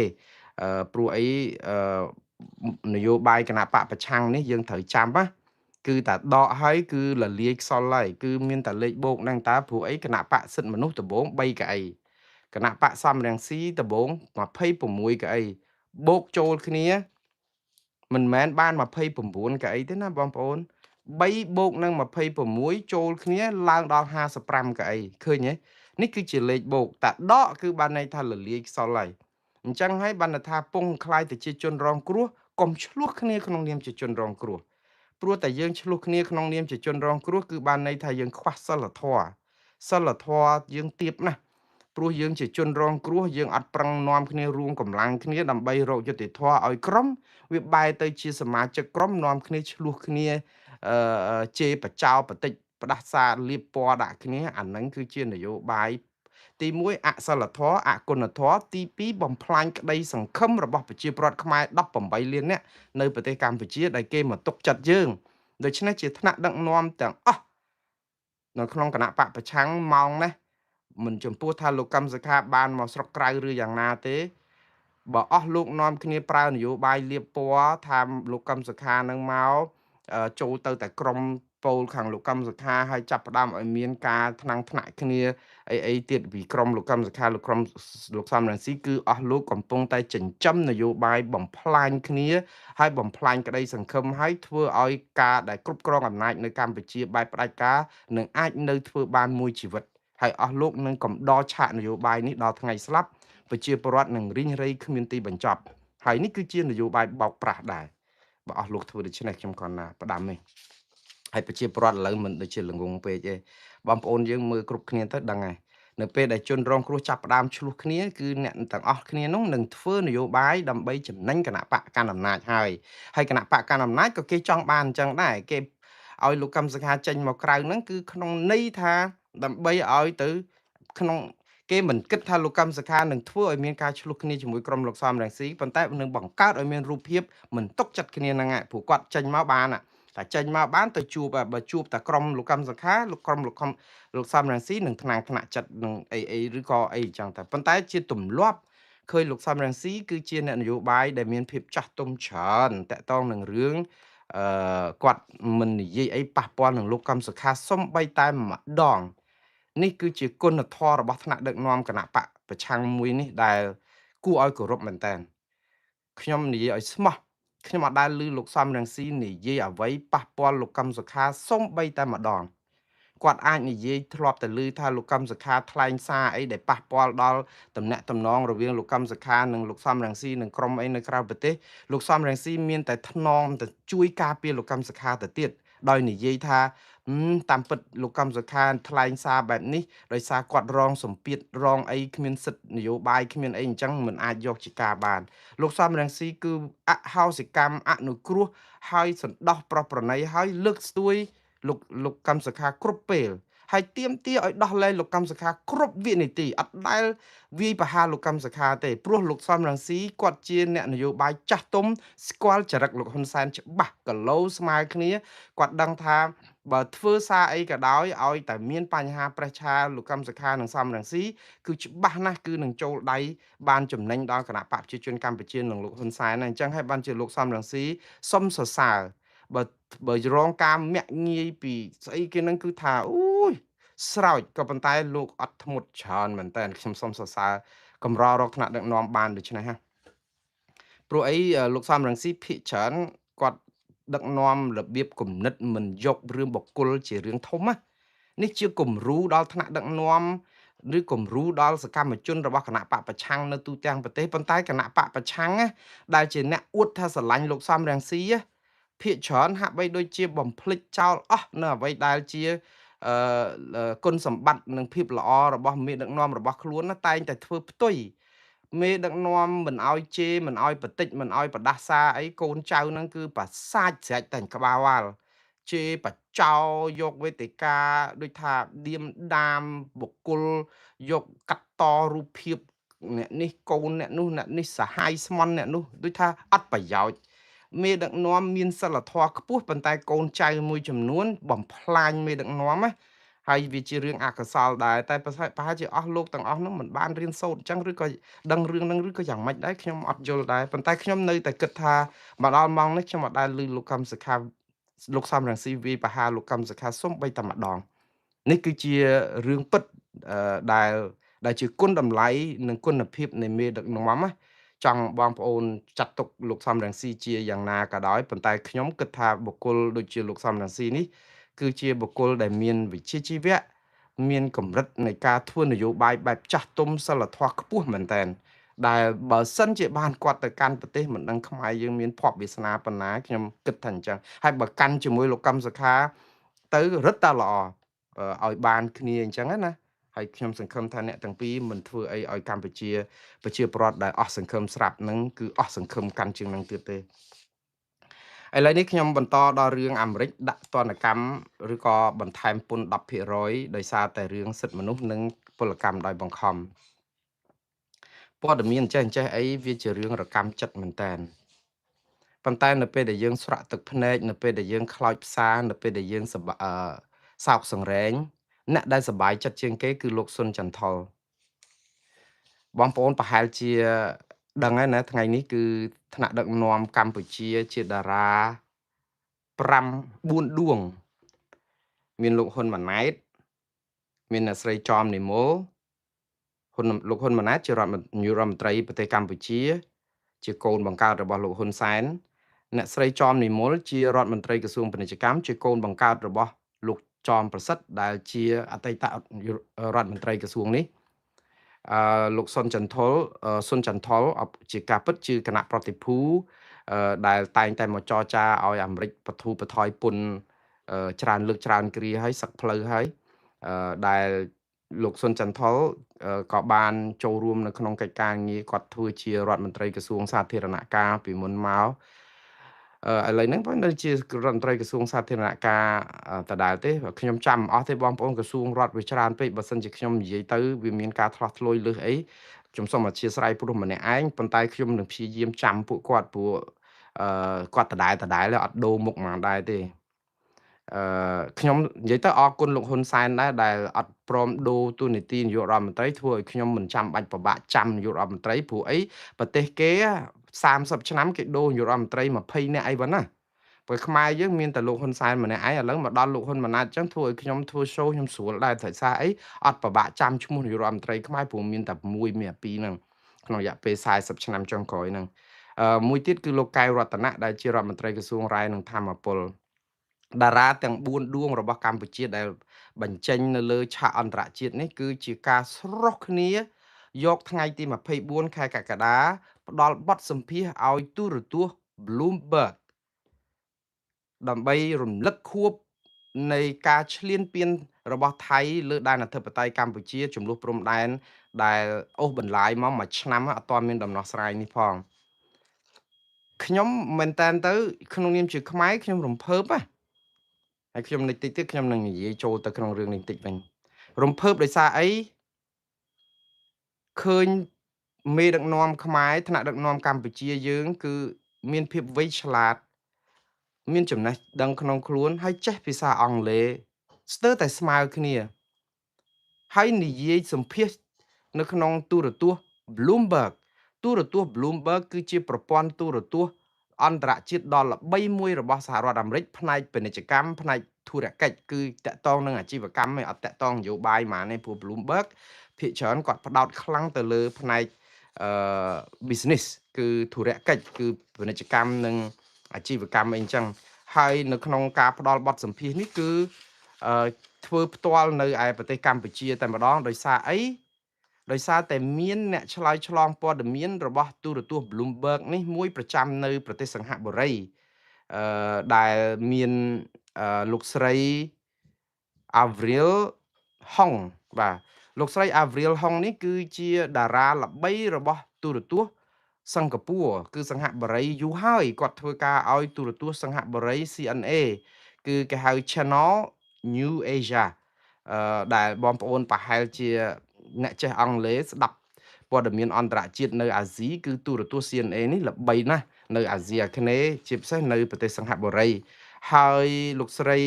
ព្រោះអីអឺនយោបាយគណៈបកប្រឆាំងនេះយើងត្រូវចាំណាគឺតាដកហើយគឺលលាយខ្សលហើយគឺមានតែលេខបូកហ្នឹងតើព្រោះអីគណៈបកសិទ្ធិមនុស្សដំបង3កៅអីគណៈបកសំរងស៊ីដំបង26កៅអីបូកចូលគ្នាមិនមែនបាន29កៅអីទេណាបងប្អូន3បូកនឹង26ចូលគ្នាឡើងដល់55កៅអីឃើញទេនេះគឺជាលេខបូកតាដកគឺបានន័យថាលលាយខ្សលហើយអញ្ចឹងហើយបានថាពងខ្លាយទៅជាជនរងគ្រោះកុំឆ្លោះគ្នាក្នុងនាមជាជនរងគ្រោះព្រោះតែយើងឆ្លោះគ្នាក្នុងនាមជាជនរងគ្រោះគឺបានន័យថាយើងខ្វះសិលធម៌សិលធម៌យើងទាបណាស់ព្រោះយើងជាជនរងគ្រោះយើងអត់ប្រឹងនាំគ្នារួមកម្លាំងគ្នាដើម្បីរកយុត្តិធម៌ឲ្យក្រុមវាបែរទៅជាសមាជិកក្រុមនាំគ្នាឆ្លោះគ្នាជេរបចោបតិចផ្ដាសាលៀបពណ៌ដាក់គ្នាអាហ្នឹងគឺជានយោបាយទី1អសិលធម៌អគុណធម៌ទី2បំផ្លាញក្តីសង្ឃឹមរបស់ប្រជាពលរដ្ឋខ្មែរ18លាននាក់នៅប្រទេសកម្ពុជាដែលគេមកទុកចិត្តយើងដូច្នេះជាថ្នាក់ដឹកនាំទាំងអស់នៅក្នុងគណៈបកប្រឆាំងម៉ោងនេះមិនចំពោះថាលោកកឹមសុខាបានមកស្រុកក្រៅឬយ៉ាងណាទេបើអស់លោកនាំគ្នាប្រើនយោបាយលៀបពណ៌ថាលោកកឹមសុខានឹងមកចូលទៅតែក្រមពោលខាងលោកកឹមសុខាហើយចាប់ផ្ដើមឲ្យមានការថ្នាំងថ្នាក់គ្នាអីទៀតពីក្រមលោកកឹមសុខាលោកក្រមលោកសំរងស៊ីគឺអស់លោកកំពុងតែចិញ្ចឹមនយោបាយបំផ្លាញគ្នាហើយបំផ្លាញក្តីសង្ឃឹមហើយធ្វើឲ្យការដែលគ្រប់គ្រងអំណាចនៅកម្ពុជាបែបផ្ដាច់ការនឹងអាចនៅធ្វើបានមួយជីវិតហើយអស់លោកនឹងកំដរឆាកនយោបាយនេះដល់ថ្ងៃស្លាប់ប្រជាពលរដ្ឋនឹងរីងរៃគ្មានទីបញ្ចប់ហើយនេះគឺជានយោបាយបោកប្រាស់ដែរបើអស់លោកធ្វើដូច្នេះខ្ញុំគ្រាន់តែផ្ដាំទេហើយប្រជាពលរដ្ឋឥឡូវមិនដូចជាល្ងងពេកទេបងប្អូនយើងមើលគ្រប់គ្នាទៅដឹងហើយនៅពេលដែលជនរងគ្រោះចាប់ផ្ដើមឆ្លោះគ្នាគឺអ្នកទាំងអស់គ្នានោះនឹងធ្វើនយោបាយដើម្បីចំណេញគណៈបកកណ្ដាលអំណាចហើយគណៈបកកណ្ដាលអំណាចក៏គេចង់បានអញ្ចឹងដែរគេឲ្យលោកកឹមសុខាចេញមកក្រៅហ្នឹងគឺក្នុងន័យថាដើម្បីឲ្យទៅក្នុងគេមិនគិតថាលោកកឹមសុខានឹងធ្វើឲ្យមានការឆ្លោះគ្នាជាមួយក្រុមលោកសំរងស៊ីប៉ុន្តែនឹងបង្កើតឲ្យមានរូបភាពមិនទុកចិត្តគ្នាហ្នឹងឯងព្រោះគាត់ចេញមកបានតែចេញមកបានទៅជួបបើជួបតែក្រុមលោកកឹមសុខាលោកក្រុមលោកសំរងស៊ីនឹងថ្នាក់ចិត្តនឹងអីឬក៏អីចឹងតែប៉ុន្តែជាទម្លាប់ឃើញលោកសំរងស៊ីគឺជាអ្នកនយោបាយដែលមានភាពចាស់ទុំច្រើនតកតងនឹងរឿងគាត់មិននិយាយអីប៉ះពាល់នឹងលោកកឹមសុខាសំបីតែម្ដងនេះគឺជាគុណធម៌របស់ថ្នាក់ដឹកនាំគណៈបកប្រឆាំងមួយនេះដែលគួរឲ្យគោរពមែនតើខ្ញុំនិយាយឲ្យស្មោះខ្ញុំអត់ដែលឮលោកសំរងស៊ីនិយាយអ្វីប៉ះពាល់លោកកឹមសុខាសូម្បីតែម្ដងគាត់អាចនិយាយធ្លាប់តែឮថាលោកកឹមសុខាថ្លែងសារអីដែលប៉ះពាល់ដល់ទំនាក់ទំនងរវាងលោកកឹមសុខានិងលោកសំរងស៊ីនិងក្រុមអីនៅក្រៅប្រទេសលោកសំរងស៊ីមានតែថ្នមតែជួយការពារលោកកឹមសុខាទៅទៀតដោយនិយាយថាតាមពិតលោកកឹមសុខាថ្លែងសារបែបនេះដោយសារគាត់រងសម្ពាធរងអីគ្មានសិទ្ធិនយោបាយគ្មានអីអញ្ចឹងមិនអាចយកជាការបានលោកសំរងស៊ីគឺអហោសិកម្មអនុគ្រោះហើយសន្តោសប្រោះប្រណីហើយលើកស្ទួយលោកកឹមសុខាគ្រប់ពេលហើយទៀមទាឲ្យដោះលែងលោកកឹមសុខាគ្រប់វិនាទីអត់ដែលវាយប្រហារលោកកឹមសុខាទេព្រោះលោកសំរងស៊ីគាត់ជាអ្នកនយោបាយចាស់ទុំស្គាល់ចរិតលោកហ៊ុនសែនច្បាស់គីឡូស្មើគ្នាគាត់ដឹងថាបើធ្វើសារអីក៏ដោយឲ្យតែមានបញ្ហាប្រេះឆាលោកកឹមសុខានិងសំរងស៊ីគឺច្បាស់ណាស់គឺនឹងចូលដៃបានចំណេញដល់គណៈបកប្រជាជនកម្ពុជានិងលោកហ៊ុនសែនអញ្ចឹងហើយបានជាលោកសំរងស៊ីសុំសរសើរបើបើរងការមាក់ងាយពីស្អីគេនឹងគឺថាអូយស្រោចក៏ប៉ុន្តែលោកអត់ធ្មត់ច្រើនមែនតើខ្ញុំសូមសរសើរកម្ររកថ្នាក់ដឹកនាំបានដូច្នេះហ่ะព្រោះអីលោកសំរងស៊ីភិកច្រើនគាត់ដឹកនាំរបៀបគំនិតមិនយករឿងបុគ្គលជារឿងធំណានេះជាគំរូដល់ថ្នាក់ដឹកនាំឬគំរូដល់សកម្មជនរបស់គណៈបកប្រឆាំងនៅទូទាំងប្រទេសប៉ុន្តែគណៈបកប្រឆាំងដែលជាអ្នកអួតថាស្រឡាញ់លោកសំរងស៊ីភាគច្រើនហាក់បីដូចជាបំភ្លេចចោលអស់នៅអ្វីដែលជាអគុណសម្បត្តិនិងភាពល្អរបស់មេដឹកនាំរបស់ខ្លួនណាតែងតែធ្វើផ្ទុយមេដឹកនាំមិនអោយជេរមិនអោយបតិចមិនអោយប្រដាសាអីកូនចៅហ្នឹងគឺប្រសាចស្រេចតែក្បាលវ៉ាល់ជេរបចោយកវេទិកាដូចថាឌៀមដាមបុគ្គលយកកាត់តរូបភាពអ្នកនេះកូនអ្នកនោះអ្នកនេះសហាយស្មន់អ្នកនោះដូចថាអត់ប្រយោជន៍មេដឹកនាំមានសិលធម៌ខ្ពស់ប៉ុន្តែកូនចៅមួយចំនួនបំផ្លាញមេដឹកនាំណា ហើយវាជារឿងអកុសលដែរតែប្រហែលជាអស់លោកទាំងអស់នោះមិនបានរៀនសូត្រអញ្ចឹងឬក៏ដឹងរឿងហ្នឹងឬក៏យ៉ាងម៉េចដែរខ្ញុំអត់យល់ដែរប៉ុន្តែខ្ញុំនៅតែគិតថាមកដល់ម៉ោងនេះខ្ញុំអត់ដែលឮលោកកម្មសខាលោកសំរងស៊ីវាយប្រហារលោកកម្មសខាសូម្បីតែម្ដងនេះគឺជារឿងពិតដែលជាគុណតម្លៃនិងគុណភាពនៃមេដឹកនាំណាចង់បងប្អូនចាត់ទុកលោកសំរងស៊ីជាយ៉ាងណាក៏ដោយប៉ុន្តែខ្ញុំគិតថាបុគ្គលដូចជាលោកសំរងស៊ីនេះគឺជាបុគ្គលដែលមានវិជ្ជាជីវៈមានកម្រិតនៃការធ្វើនយោបាយបែបចាស់ទុំសិលធម៌ខ្ពស់មែនទែនដែលបើសិនជាបានគាត់ទៅកាន់ប្រទេសមិនដឹងខ្មែរយើងមានភ័ព្វវាសនាប៉ុណ្ណាខ្ញុំគិតថាអញ្ចឹងហើយបើកាន់ជាមួយលោកកម្មសខាទៅរឹតតែល្អឲ្យបានគ្នាអញ្ចឹងណាហើយខ្ញុំសង្ឃឹមថាអ្នកទាំងពីរមិនធ្វើអីឲ្យកម្ពុជាប្រជាពលរដ្ឋដែលអស់សង្ឃឹមស្រាប់ហ្នឹងគឺអស់សង្ឃឹមកាន់ជាងហ្នឹងទៀតទេឥឡូវនេះខ្ញុំបន្តដល់រឿងអាមេរិកដាក់ទណ្ឌកម្មឬក៏បន្ថែមពន្ធ 10% ដោយសារតែរឿងសិទ្ធិមនុស្សនិងពលកម្មដោយបង្ខំព័ត៌មានចេះអីវាជារឿងរកម្មចិត្តមែនតើប៉ុន្តែនៅពេលដែលយើងស្រក់ទឹកភ្នែកនៅពេលដែលយើងខ្លោចផ្សានៅពេលដែលយើងសោកសង្រេងអ្នកដែលសប្បាយចិត្តជាងគេគឺលោកស៊ុនចន្ទថុលបងប្អូនប្រហែលជាដឹងហើយណាថ្ងៃនេះគឺថ្នាក់ដឹកនាំកម្ពុជាជាតារា5 4ដួងមានលោកហ៊ុនម៉ាណែតមានអ្នកស្រីចមនិមលលោកហ៊ុនម៉ាណែតជារដ្ឋនាយករដ្ឋមន្ត្រីប្រទេសកម្ពុជាជាកូនបង្កើតរបស់លោកហ៊ុនសែនអ្នកស្រីចមនិមលជារដ្ឋមន្ត្រីក្រសួងពាណិជ្ជកម្មជាកូនបង្កើតរបស់លោកចមប្រសិទ្ធដែលជាអតីតរដ្ឋមន្ត្រីក្រសួងនេះលោកស៊ុនចន្ទថុលជាការពិតជាគណៈប្រតិភូដែលតែងតែមកចរចាឲ្យអាមេរិកបធូរបន្ថយពន្ធច្រើនលើកច្រើនគ្រាហើយសឹកផ្លូវហើយដែលលោកស៊ុនចន្ទថុលក៏បានចូលរួមនៅក្នុងកិច្ចការងារគាត់ធ្វើជារដ្ឋមន្ត្រីក្រសួងសាធារណការពីមុនមកឥឡូវហ្នឹងនៅជារដ្ឋមន្ត្រីក្រសួងសាធារណការដដែលទេខ្ញុំចាំអស់ទេបងប្អូនក្រសួងរដ្ឋវាច្រើនពេកបើសិនជាខ្ញុំនិយាយទៅវាមានការឆ្លោះឆ្លួយលើសអីខ្ញុំសូមអធិស្ឋានព្រោះម្នាក់ឯងប៉ុន្តែខ្ញុំនឹងព្យាយាមចាំពួកគាត់ព្រោះគាត់ដដែលអត់ដូរមុខហ្មងដែរទេខ្ញុំនិយាយទៅអរគុណលោកហ៊ុនសែនដែរដែលអត់ព្រមដូរតួនាទីនាយករដ្ឋមន្ត្រីធ្វើឲ្យខ្ញុំមិនចាំបាច់ពិបាកចាំនាយករដ្ឋមន្ត្រីព្រោះអីប្រទេសគេ30ឆ្នាំគេដូរនាយករដ្ឋមន្ត្រី20នាក់អីប៉ុណ្ណាព្រោះខ្មែរយើងមានតែលោកហ៊ុនសែនម្នាក់ឯងឥឡូវមកដល់លោកហ៊ុនម៉ាណែតអញ្ចឹងធ្វើឲ្យខ្ញុំធ្វើ show ខ្ញុំស្រួលដែរតែសារអីអត់ពិបាកចាំឈ្មោះនាយករដ្ឋមន្ត្រីខ្មែរព្រោះមានតែ6មាន2ហ្នឹងក្នុងរយៈពេល40ឆ្នាំចុងក្រោយហ្នឹងមួយទៀតគឺលោកកែវរតនៈដែលជារដ្ឋមន្ត្រីក្រសួងរាយនឹងធម្មពលតារាទាំង4ដួងរបស់កម្ពុជាដែលបញ្ចេញនៅលើឆាកអន្តរជាតិនេះគឺជាការស្រុះគ្នាយកថ្ងៃទី24ខែកក្កដាផ្ដល់បទសម្ភាសន៍ឲ្យទូរទស្សន៍ Bloomberg ដើម្បីរំលឹកខួបនៃការឈ្លានពានរបស់ថៃលើដែនអធិបតេយ្យកម្ពុជាចំនួនព្រំដែនដែលអូសបន្លាយមកមួយឆ្នាំអត់ទាន់មានដំណោះស្រាយនេះផងខ្ញុំមែនតើទៅក្នុងនាមជាខ្មែរខ្ញុំរំភើបណាហើយខ្ញុំតិចទៀតខ្ញុំនឹងនិយាយចូលទៅក្នុងរឿងនេះតិចវិញរំភើបដោយសារអីឃើញមេដឹកនាំខ្មែរថ្នាក់ដឹកនាំកម្ពុជាយើងគឺមានភាពវៃឆ្លាតមានចំណេះដឹងក្នុងខ្លួនហើយចេះភាសាអង់គ្លេសស្ទើរតែស្មើគ្នាហើយនិយាយសម្ភាសនៅក្នុងទូរទស្សន៍ Bloomberg ទូរទស្សន៍ Bloomberg គឺជាប្រព័ន្ធទូរទស្សន៍អន្តរជាតិដ៏ល្បីមួយរបស់សហរដ្ឋអាមេរិកផ្នែកពាណិជ្ជកម្មផ្នែកធុរកិច្ចគឺតាក់ទងនឹងអាជីវកម្មឯអត់តាក់ទងនយោបាយហ្មងទេព្រោះ Bloomberg ភាគច្រើនគាត់ផ្ដោតខ្លាំងទៅលើផ្នែកbusiness គឺធុរកិច្ចគឺពាណិជ្ជកម្មនិងអាជីវកម្មអីចឹងហើយនៅក្នុងការផ្ដល់បទសម្ភាសន៍នេះគឺធ្វើផ្ទាល់នៅឯប្រទេសកម្ពុជាតែម្ដងដោយសារអីដោយសារតែមានអ្នកឆ្លើយឆ្លងព័ត៌មានរបស់ទូរទស្សន៍ Bloomberg នេះមួយប្រចាំនៅប្រទេសសង្ហបុរីដែលមានលោកស្រី Avril Hong បាទលោកស្រី Avril Hong នេះគឺជាតារាល្បីរបស់ទូរទស្សន៍សិង្ហបុរីគឺសង្ហបុរីយូរហើយគាត់ធ្វើការឲ្យទូរទស្សន៍សង្ហបុរី CNA គឺគេហៅ Channel New Asia ដែលបងប្អូនប្រហែលជាអ្នកចេះអង់គ្លេសស្ដាប់ព័ត៌មានអន្តរជាតិនៅអាស៊ីគឺទូរទស្សន៍ CNA នេះល្បីណាស់នៅអាស៊ីអាគ្នេយ៍ជាពិសេសនៅប្រទេសសង្ហបុរីហើយលោកស្រី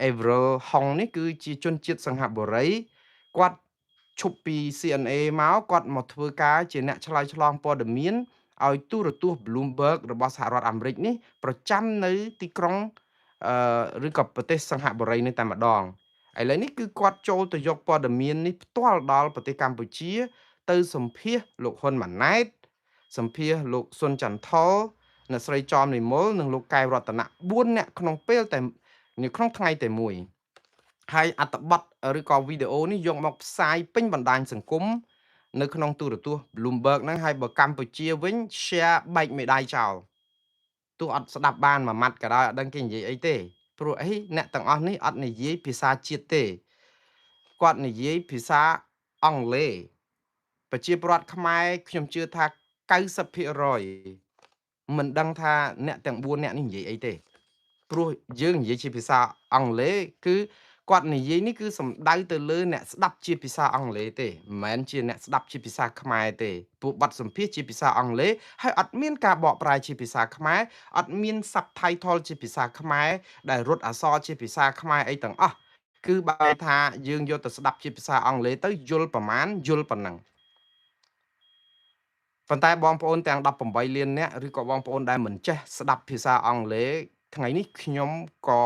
Avril Hong នេះគឺជាជនជាតិសិង្ហបុរីគាត់ឈប់ពី CNA មកគាត់មកធ្វើការជាអ្នកឆ្លើយឆ្លងព័ត៌មានឲ្យទូរទស្សន៍ Bloomberg របស់សហរដ្ឋអាមេរិកនេះប្រចាំនៅទីក្រុងឬក៏ប្រទេសសិង្ហបុរីនេះតែម្ដងឥឡូវនេះគឺគាត់ចូលទៅយកព័ត៌មាននេះផ្ទាល់ដល់ប្រទេសកម្ពុជាទៅសម្ភាសលោកហ៊ុនម៉ាណែតសម្ភាសលោកស៊ុនចន្ទថលអ្នកស្រីចមនិមលនិងលោកកែវរតនៈ4នាក់ក្នុងពេលតែនៅក្នុងថ្ងៃតែមួយហើយអត្ថបទឬក៏វីដេអូនេះយកមកផ្សាយពេញបណ្ដាញសង្គមនៅក្នុងទូរទស្សន៍ Bloomberg ហ្នឹងហើយបើកម្ពុជាវិញ share បែកមេដាយចោលទោះអត់ស្ដាប់បានមួយម៉ាត់ក៏ដោយអត់ដឹងគេនិយាយអីទេព្រោះអីអ្នកទាំងអស់នេះអត់និយាយភាសាជាតិទេគាត់និយាយភាសាអង់គ្លេសប្រជាពលរដ្ឋខ្មែរខ្ញុំជឿថា 90% មិនដឹងថាអ្នកទាំង4អ្នកនេះនិយាយអីទេព្រោះយើងនិយាយជាភាសាអង់គ្លេសគឺគាត់និយាយនេះគឺសំដៅទៅលើអ្នកស្ដាប់ជាភាសាអង់គ្លេសទេមិនមែនជាអ្នកស្ដាប់ជាភាសាខ្មែរទេពួកបទសម្ភាសជាភាសាអង់គ្លេសហើយអត់មានការបកប្រែជាភាសាខ្មែរអត់មាន subtitle ជាភាសាខ្មែរដែលរត់អក្សរជាភាសាខ្មែរអីទាំងអស់គឺបើថាយើងយកទៅស្ដាប់ជាភាសាអង់គ្លេសទៅយល់ប្រមាណយល់ប៉ុណ្ណឹងប៉ុន្តែបងប្អូនទាំង18លាននាក់ឬក៏បងប្អូនដែលមិនចេះស្ដាប់ភាសាអង់គ្លេសថ្ងៃនេះខ្ញុំក៏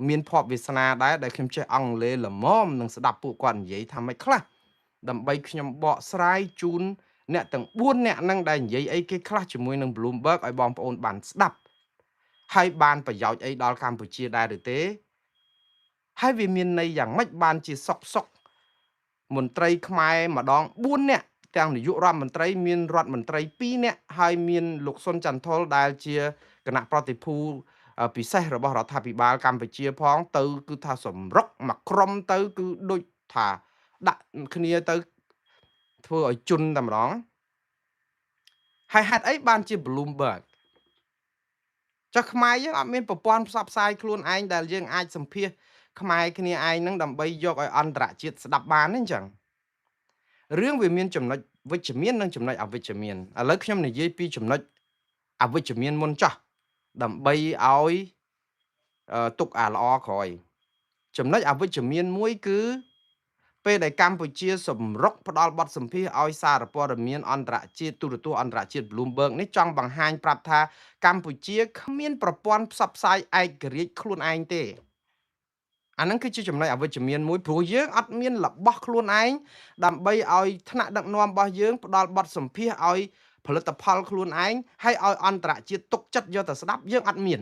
មានភ័ព្វវាសនាដែរដែលខ្ញុំចេះអង់គ្លេសល្មមនឹងស្ដាប់ពួកគាត់និយាយថាម៉េចខ្លះដើម្បីខ្ញុំបកស្រាយជូនអ្នកទាំង4អ្នកហ្នឹងដែលនិយាយអីគេខ្លះជាមួយនឹង Bloomberg ឲ្យបងប្អូនបានស្ដាប់ហើយបានប្រយោជន៍អីដល់កម្ពុជាដែរឬទេហើយវាមានន័យយ៉ាងម៉េចបានជាសុកមន្ត្រីខ្មែរម្ដង4នាក់ទាំងនាយករដ្ឋមន្ត្រីមានរដ្ឋមន្ត្រី2នាក់ហើយមានលោកសុនចន្ទថុលដែលជាគណៈប្រតិភូពិសេសរបស់រដ្ឋាភិបាលកម្ពុជាផងទៅគឺថាសម្រុកមកក្រុមទៅគឺដូចថាដាក់គ្នាទៅធ្វើឲ្យជន់តែម្ដងហើយហេតុអីបានជា Bloomberg ចុះខ្មែរយើងអត់មានប្រព័ន្ធផ្សព្វផ្សាយខ្លួនឯងដែលយើងអាចសម្ភាសខ្មែរគ្នាឯងនឹងដើម្បីយកឲ្យអន្តរជាតិស្ដាប់បានទេអញ្ចឹងរឿងវាមានចំណុចវិជ្ជមាននិងចំណុចអវិជ្ជមានឥឡូវខ្ញុំនិយាយពីចំណុចអវិជ្ជមានមុនចោះដើម្បីឲ្យទុកអាល្អក្រោយចំណុចអវិជ្ជមានមួយគឺពេលដែលកម្ពុជាសម្រុកផ្ដាល់បទសម្ភាសឲ្យសារព័ត៌មានអន្តរជាតិទូរទស្សន៍អន្តរជាតិ Bloomberg នេះចង់បង្ហាញប្រាប់ថាកម្ពុជាគ្មានប្រព័ន្ធផ្សព្វផ្សាយឯករាជ្យខ្លួនឯងទេអាហ្នឹងគឺជាចំណុចអវិជ្ជមានមួយព្រោះយើងអត់មានរបស់ខ្លួនឯងដើម្បីឲ្យថ្នាក់ដឹកនាំរបស់យើងផ្ដល់បទសម្ភាសឲ្យផលិតផលខ្លួនឯងហើយឲ្យអន្តរជាតិទុកចិត្តយកទៅស្ដាប់យើងអត់មាន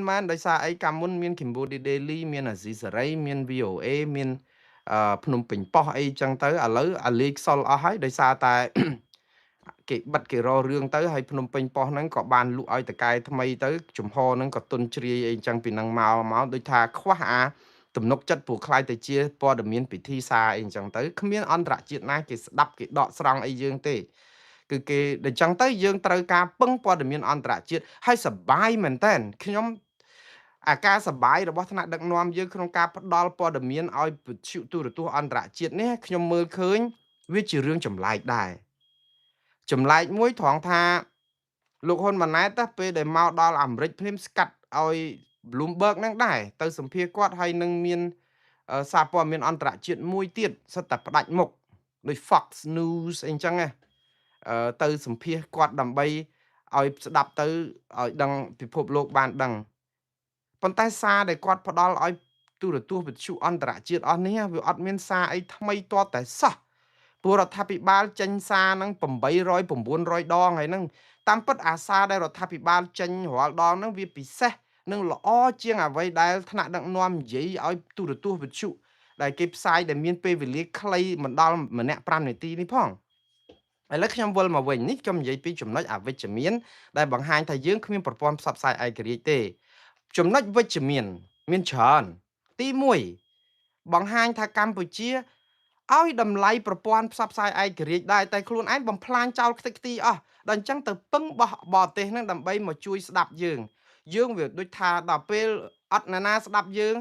មែនដោយសារអីកាលមុនមាន Cambodia Daily មាន Azizi Saray មាន VOA មានភ្នំពេញប៉ុស្តិ៍អីចឹងទៅឥឡូវអាលេខខ្សលអស់ហើយដោយសារតែ គេបិទគេរករឿងទៅហើយភ្នំពេញប៉ុស្តិ៍ហ្នឹងក៏បានលក់ឲ្យតកែថ្មីទៅចំហហ្នឹងក៏ទុនជ្រាយអីចឹងពីហ្នឹងមកដូចថាខ្វះអាទំនុកចិត្តព្រោះខ្លាយទៅជាព័ត៌មានពិធីសារអីចឹងទៅគ្មានអន្តរជាតិណាគេស្ដាប់គេដកស្រង់អីយើងទេគឺគេដូចចឹងទៅយើងត្រូវការពឹងព័ត៌មានអន្តរជាតិហើយសបាយមែនតើខ្ញុំអាការសបាយរបស់ថ្នាក់ដឹកនាំយើងក្នុងការផ្ដល់ព័ត៌មានឲ្យវិទ្យុទូរទស្សន៍អន្តរជាតិនេះខ្ញុំមើលឃើញវាជារឿងចម្លែកដែរចម្លែកមួយត្រង់ថាលោកហ៊ុនម៉ាណែតពេលដែលមកដល់អាមេរិកភ្លាមស្កាត់ឲ្យ Bloomberg ហ្នឹងដែរទៅសម្ភាសគាត់ហើយនឹងមានសារព័ត៌មានអន្តរជាតិមួយទៀតសិតតែផ្ដាច់មុខដូច Fox News អីចឹងទៅសម្ភាសគាត់ដើម្បីឲ្យស្ដាប់ទៅឲ្យដឹងពិភពលោកបានដឹងប៉ុន្តែសារដែលគាត់ផ្ដល់ឲ្យទូរទស្សន៍វិទ្យុអន្តរជាតិអស់នេះវាអត់មានសារអីថ្មីទាល់តែសោះពលរដ្ឋាភិបាលចេញសារហ្នឹង800 900ដងហើយហ្នឹងតាមពិតអាសារដែលរដ្ឋាភិបាលចេញរាល់ដងហ្នឹងវាពិសេសនិងល្អជាងអ្វីដែលថ្នាក់ដឹកនាំនិយាយឲ្យទូរទស្សន៍វិទ្យុដែលគេផ្សាយដែលមានពេលវេលាខ្លីមិនដល់ម្នាក់5នាទីនេះផងឥឡូវខ្ញុំវិលមកវិញនេះខ្ញុំនិយាយពីចំណុចអវិជ្ជមានដែលបង្ហាញថាយើងគ្មានប្រព័ន្ធផ្សព្វផ្សាយឯករាជ្យទេចំណុចវិជ្ជមានច្រើនទី1បង្ហាញថាកម្ពុជាឲ្យតម្លៃប្រព័ន្ធផ្សព្វផ្សាយឯករាជ្យដែរតែខ្លួនឯងបំផ្លាញចោលខ្ទេចខ្ទីអស់ដល់អញ្ចឹងទៅពឹងបោះបរទេសហ្នឹងដើម្បីមកជួយស្ដាប់យើងវាដូចថាដល់ពេលអត់ណាស្ដាប់យើង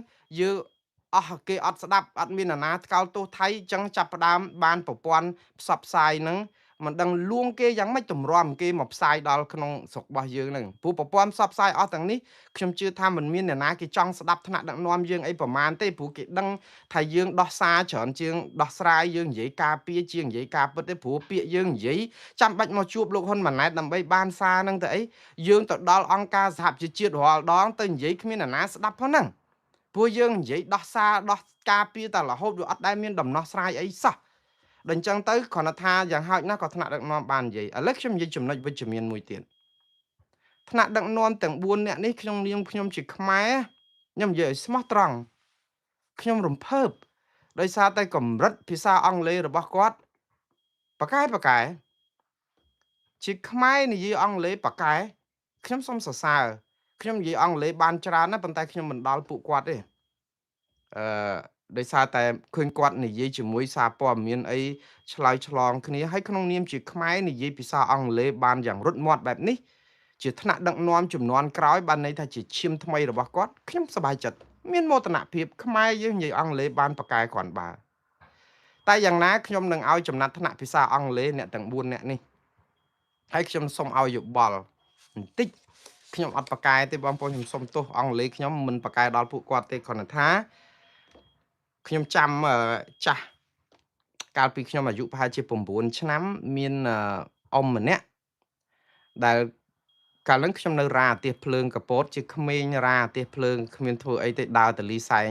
អស់គេអត់ស្ដាប់អត់មានណាថ្កោលទោសថៃអញ្ចឹងចាប់ផ្ដើមបានប្រព័ន្ធផ្សព្វផ្សាយហ្នឹង មិនដឹងលួងគេយ៉ាងម៉េចទម្រាំគេមកផ្សាយដល់ក្នុងស្រុករបស់យើងហ្នឹងព្រោះប្រព័ន្ធផ្សព្វផ្សាយអស់ទាំងនេះខ្ញុំជឿថាមិនមានអ្នកណាគេចង់ស្ដាប់ថ្នាក់ដឹកនាំយើងអីប្រមាណទេព្រោះគេដឹងថាយើងដោះសារច្រើនជាងដោះស្រាយយើងនិយាយការពារជាងនិយាយការពិតទេព្រោះពាក្យយើងនិយាយចាំបាច់មកជួបលោកហ៊ុនម៉ាណែតដើម្បីបានសារហ្នឹងទៅអីយើងទៅដល់អង្គការសហប្រជាជាតិរាល់ដងទៅនិយាយគ្មានអ្នកណាស្ដាប់ផងហ្នឹងព្រោះយើងនិយាយដោះសារដោះការពារតែរហូតវាអត់ដែលមានដំណោះស្រាយអីសោះដល់អញ្ចឹងទៅគ្រាន់តែថាយ៉ាងហោចណាស់ក៏ថ្នាក់ដឹកនាំបាននិយាយឥឡូវខ្ញុំនិយាយចំណុចវិជ្ជមានមួយទៀតថ្នាក់ដឹកនាំទាំង4នាក់នេះក្នុងនាមខ្ញុំជាខ្មែរខ្ញុំនិយាយឲ្យស្មោះត្រង់ខ្ញុំរំភើបដោយសារតែកម្រិតភាសាអង់គ្លេសរបស់គាត់ប៉កែជាខ្មែរនិយាយអង់គ្លេសប៉កែខ្ញុំសូមសរសើរខ្ញុំនិយាយអង់គ្លេសបានច្រើនណាស់ប៉ុន្តែខ្ញុំមិនដល់ពួកគាត់ទេអឺដោយសារតែឃើញគាត់និយាយជាមួយសារព័ត៌មានអីឆ្លើយឆ្លងគ្នាហើយក្នុងនាមជាខ្មែរនិយាយភាសាអង់គ្លេសបានយ៉ាងរត់មាត់បែបនេះជាថ្នាក់ដឹកនាំជំនាន់ក្រោយបានន័យថាជាឈាមថ្មីរបស់គាត់ខ្ញុំសប្បាយចិត្តមានមោទនភាពខ្មែរយើងនិយាយអង់គ្លេសបានប៉កែគ្រាន់បើតែយ៉ាងណាខ្ញុំនឹងឲ្យចំណាត់ថ្នាក់ភាសាអង់គ្លេសអ្នកទាំង4នាក់នេះហើយខ្ញុំសូមឲ្យយោបល់បន្តិចខ្ញុំអត់ប៉កែទេបងប្អូនខ្ញុំសូមទោសអង់គ្លេសខ្ញុំមិនប៉កែដល់ពួកគាត់ទេគ្រាន់តែថាខ្ញុំចាំចាស់កាលពីខ្ញុំអាយុប្រហែលជា9ឆ្នាំមានអ៊ំម្នាក់ដែលកាលហ្នឹងខ្ញុំនៅរាអាទិសភ្លើងកពតជាក្មេងរាអាទិសភ្លើងគ្មានធ្វើអីទេដើរទៅលីសែង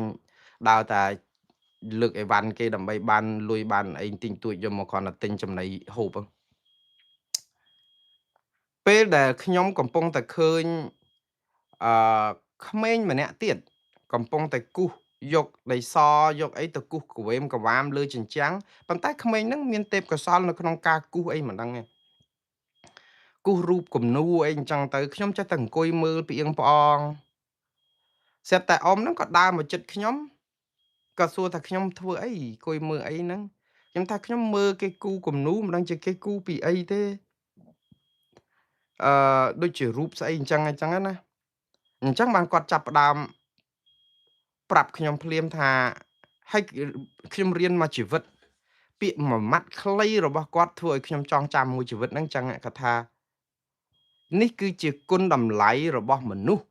ដើរតែលើកអីវ៉ាន់គេដើម្បីបានលុយបានអីទិញទួចយកមកគ្រាន់តែទិញចំណីហូបហ្នឹងពេលដែលខ្ញុំកំពុងតែឃើញអឺក្មេងម្នាក់ទៀតកំពុងតែគូសយកដីសយកអីទៅគូសក្វេមកវាមលើជញ្ជាំងប៉ុន្តែក្មេងហ្នឹងមានទេពកោសល្យនៅក្នុងការគូសអីមិនដឹងទេគូសរូបគំនូរអីអញ្ចឹងទៅខ្ញុំចេះតែអង្គុយមើលផ្អៀងផ្អងស្រាប់តែអ៊ំហ្នឹងក៏ដើរមកជិតខ្ញុំក៏សួរថាខ្ញុំធ្វើអីអង្គុយមើលអីហ្នឹងខ្ញុំថាខ្ញុំមើលគេគូសគំនូរមិនដឹងជាគេគូសពីអីទេដូចជារូបស្អីអញ្ចឹងណាអញ្ចឹងបានគាត់ចាប់ផ្ដើមប្រាប់ខ្ញុំភ្លាមថាហើយខ្ញុំរៀនមកជីវិតពាក្យមួយម៉ាត់ខ្លីរបស់គាត់ធ្វើឲ្យខ្ញុំចងចាំមួយជីវិតហ្នឹងចឹងគាត់ថានេះគឺជាគុណតម្លៃរបស់មនុស្ស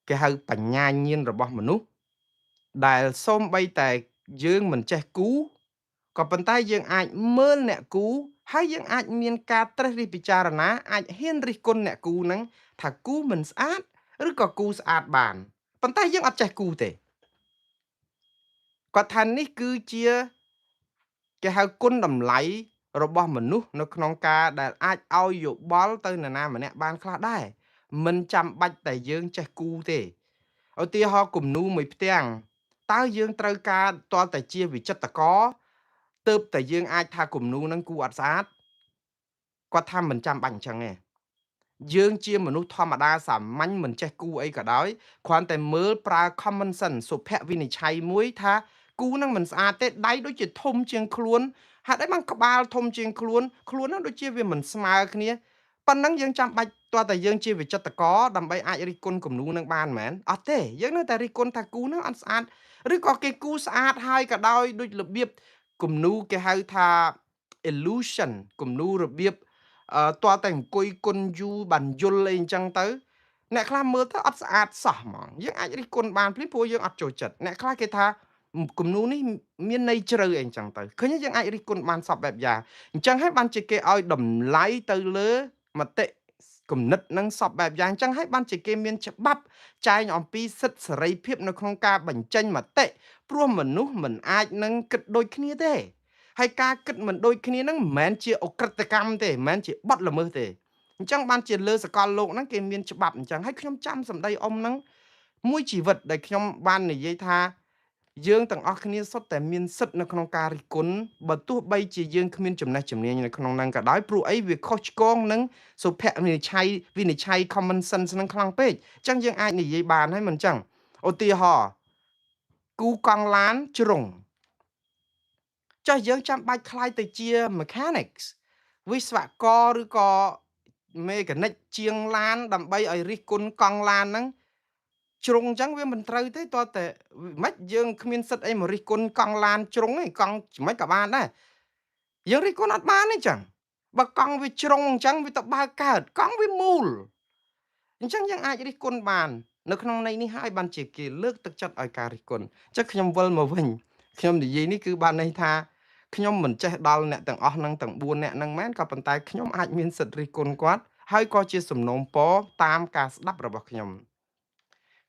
គេហៅបញ្ញាញាណរបស់មនុស្សដែលសូម្បីតែយើងមិនចេះគូក៏ប៉ុន្តែយើងអាចមើលអ្នកគូហើយយើងអាចមានការត្រិះរិះពិចារណាអាចហ៊ានរិះគន់អ្នកគូហ្នឹងថាគូមិនស្អាតឬក៏គូស្អាតបានប៉ុន្តែយើងអត់ចេះគូទេគាត់ថានេះគឺជាគេហៅគុណតម្លៃរបស់មនុស្សនៅក្នុងការដែលអាចឲ្យយោបល់ទៅនរណាម្នាក់បានខ្លះដែរមិនចាំបាច់តែយើងចេះគូទេឧទាហរណ៍គំនូរមួយផ្ទាំងតើយើងត្រូវការតលតែជាវិចិត្រករទើបតែយើងអាចថាគំនូរហ្នឹងគូអត់ស្អាតគាត់ថាមិនចាំបាច់អញ្ចឹងទេយើងជាមនុស្សធម្មតាសាមញ្ញមិនចេះគូអីក៏ដោយគ្រាន់តែមើលប្រើ common sense សុភវិនិច្ឆ័យមួយថាគូនឹងមិនស្អាតទេដៃដូចជាធំជាងខ្លួនហេតុអីបានក្បាលធំជាងខ្លួនហ្នឹងដូចជាវាមិនស្មើគ្នាប៉ុណ្ណឹងយើងចាំបាច់តើតែយើងជាវិចិត្រករដើម្បីអាចរិះគន់គំនូរនឹងបានមែនអត់ទេយើងនៅតែរិះគន់ថាគូនឹងអត់ស្អាតឬក៏គេគូស្អាតហើយក៏ដោយដូចរបៀបគំនូរគេហៅថា illusion គំនូររបៀបទាល់តែអង្គុយគុណយូរបានយល់អីអញ្ចឹងទៅអ្នកខ្លះមើលទៅអត់ស្អាតសោះហ្មងយើងអាចរិះគន់បានព្រោះយើងអត់ចូលចិត្តអ្នកខ្លះគេថាគំនូរនេះមានន័យជ្រៅអីអញ្ចឹងទៅឃើញយើងអាចរិះគន់បានសពបែបយ៉ាងអញ្ចឹងហើយបានជាគេឲ្យតម្លៃទៅលើមតិគំនិតនឹងសពបែបយ៉ាងអញ្ចឹងហើយបានជាគេមានច្បាប់ចែងអំពីសិទ្ធិសេរីភាពនៅក្នុងការបញ្ចេញមតិព្រោះមនុស្សមិនអាចនឹងគិតដូចគ្នាទេហើយការគិតមិនដូចគ្នានឹងមិនមែនជាអក្រិតកម្មទេមិនមែនជាបទល្មើសទេអញ្ចឹងបានជាលើសកលលោកហ្នឹងគេមានច្បាប់អញ្ចឹងហើយខ្ញុំចាំសម្ដីអ៊ំហ្នឹងមួយជីវិតដែលខ្ញុំបាននិយាយថាយើងទាំងអស់គ្នាសុទ្ធតែមានសិទ្ធិនៅក្នុងការរិះគន់បើទោះបីជាយើងគ្មានចំណេះជំនាញនៅក្នុងហ្នឹងក៏ដោយព្រោះអីវាខុសឆ្គងនឹងសុភវិនិច្ឆ័យ common sense ហ្នឹងខ្លាំងពេកអញ្ចឹងយើងអាចនិយាយបានហើយមិនអញ្ចឹងឧទាហរណ៍គូកង់ឡានជ្រុងចុះយើងចាំបាច់ខ្លាយទៅជា mechanics វិស្វករឬក៏ mechanic ជាងឡានដើម្បីឲ្យរិះគន់កង់ឡានហ្នឹងជ្រុងអញ្ចឹងវាមិនត្រូវទេតើតែមិនយើងគ្មានសិទ្ធអីមករិះគន់កង់ឡានជ្រុងឯងកង់មិនក៏បានដែរយើងរិះគន់អត់បានទេចឹង បើកង់វាជ្រុងអញ្ចឹងវាទៅបើកកើតកង់វាមូលអញ្ចឹងយើងអាចរិះគន់បាននៅក្នុងន័យនេះហើយបានជាគេលើកទឹកចិត្តឲ្យការរិះគន់ចុះខ្ញុំវិលមកវិញខ្ញុំនិយាយនេះគឺបានន័យថាខ្ញុំមិនចេះដល់អ្នកទាំងអស់នឹងទាំង4អ្នកនឹងមែនក៏ប៉ុន្តែខ្ញុំអាចមានសិទ្ធិរិះគន់គាត់ហើយក៏ជាសំណូមពរតាមការស្ដាប់របស់ខ្ញុំ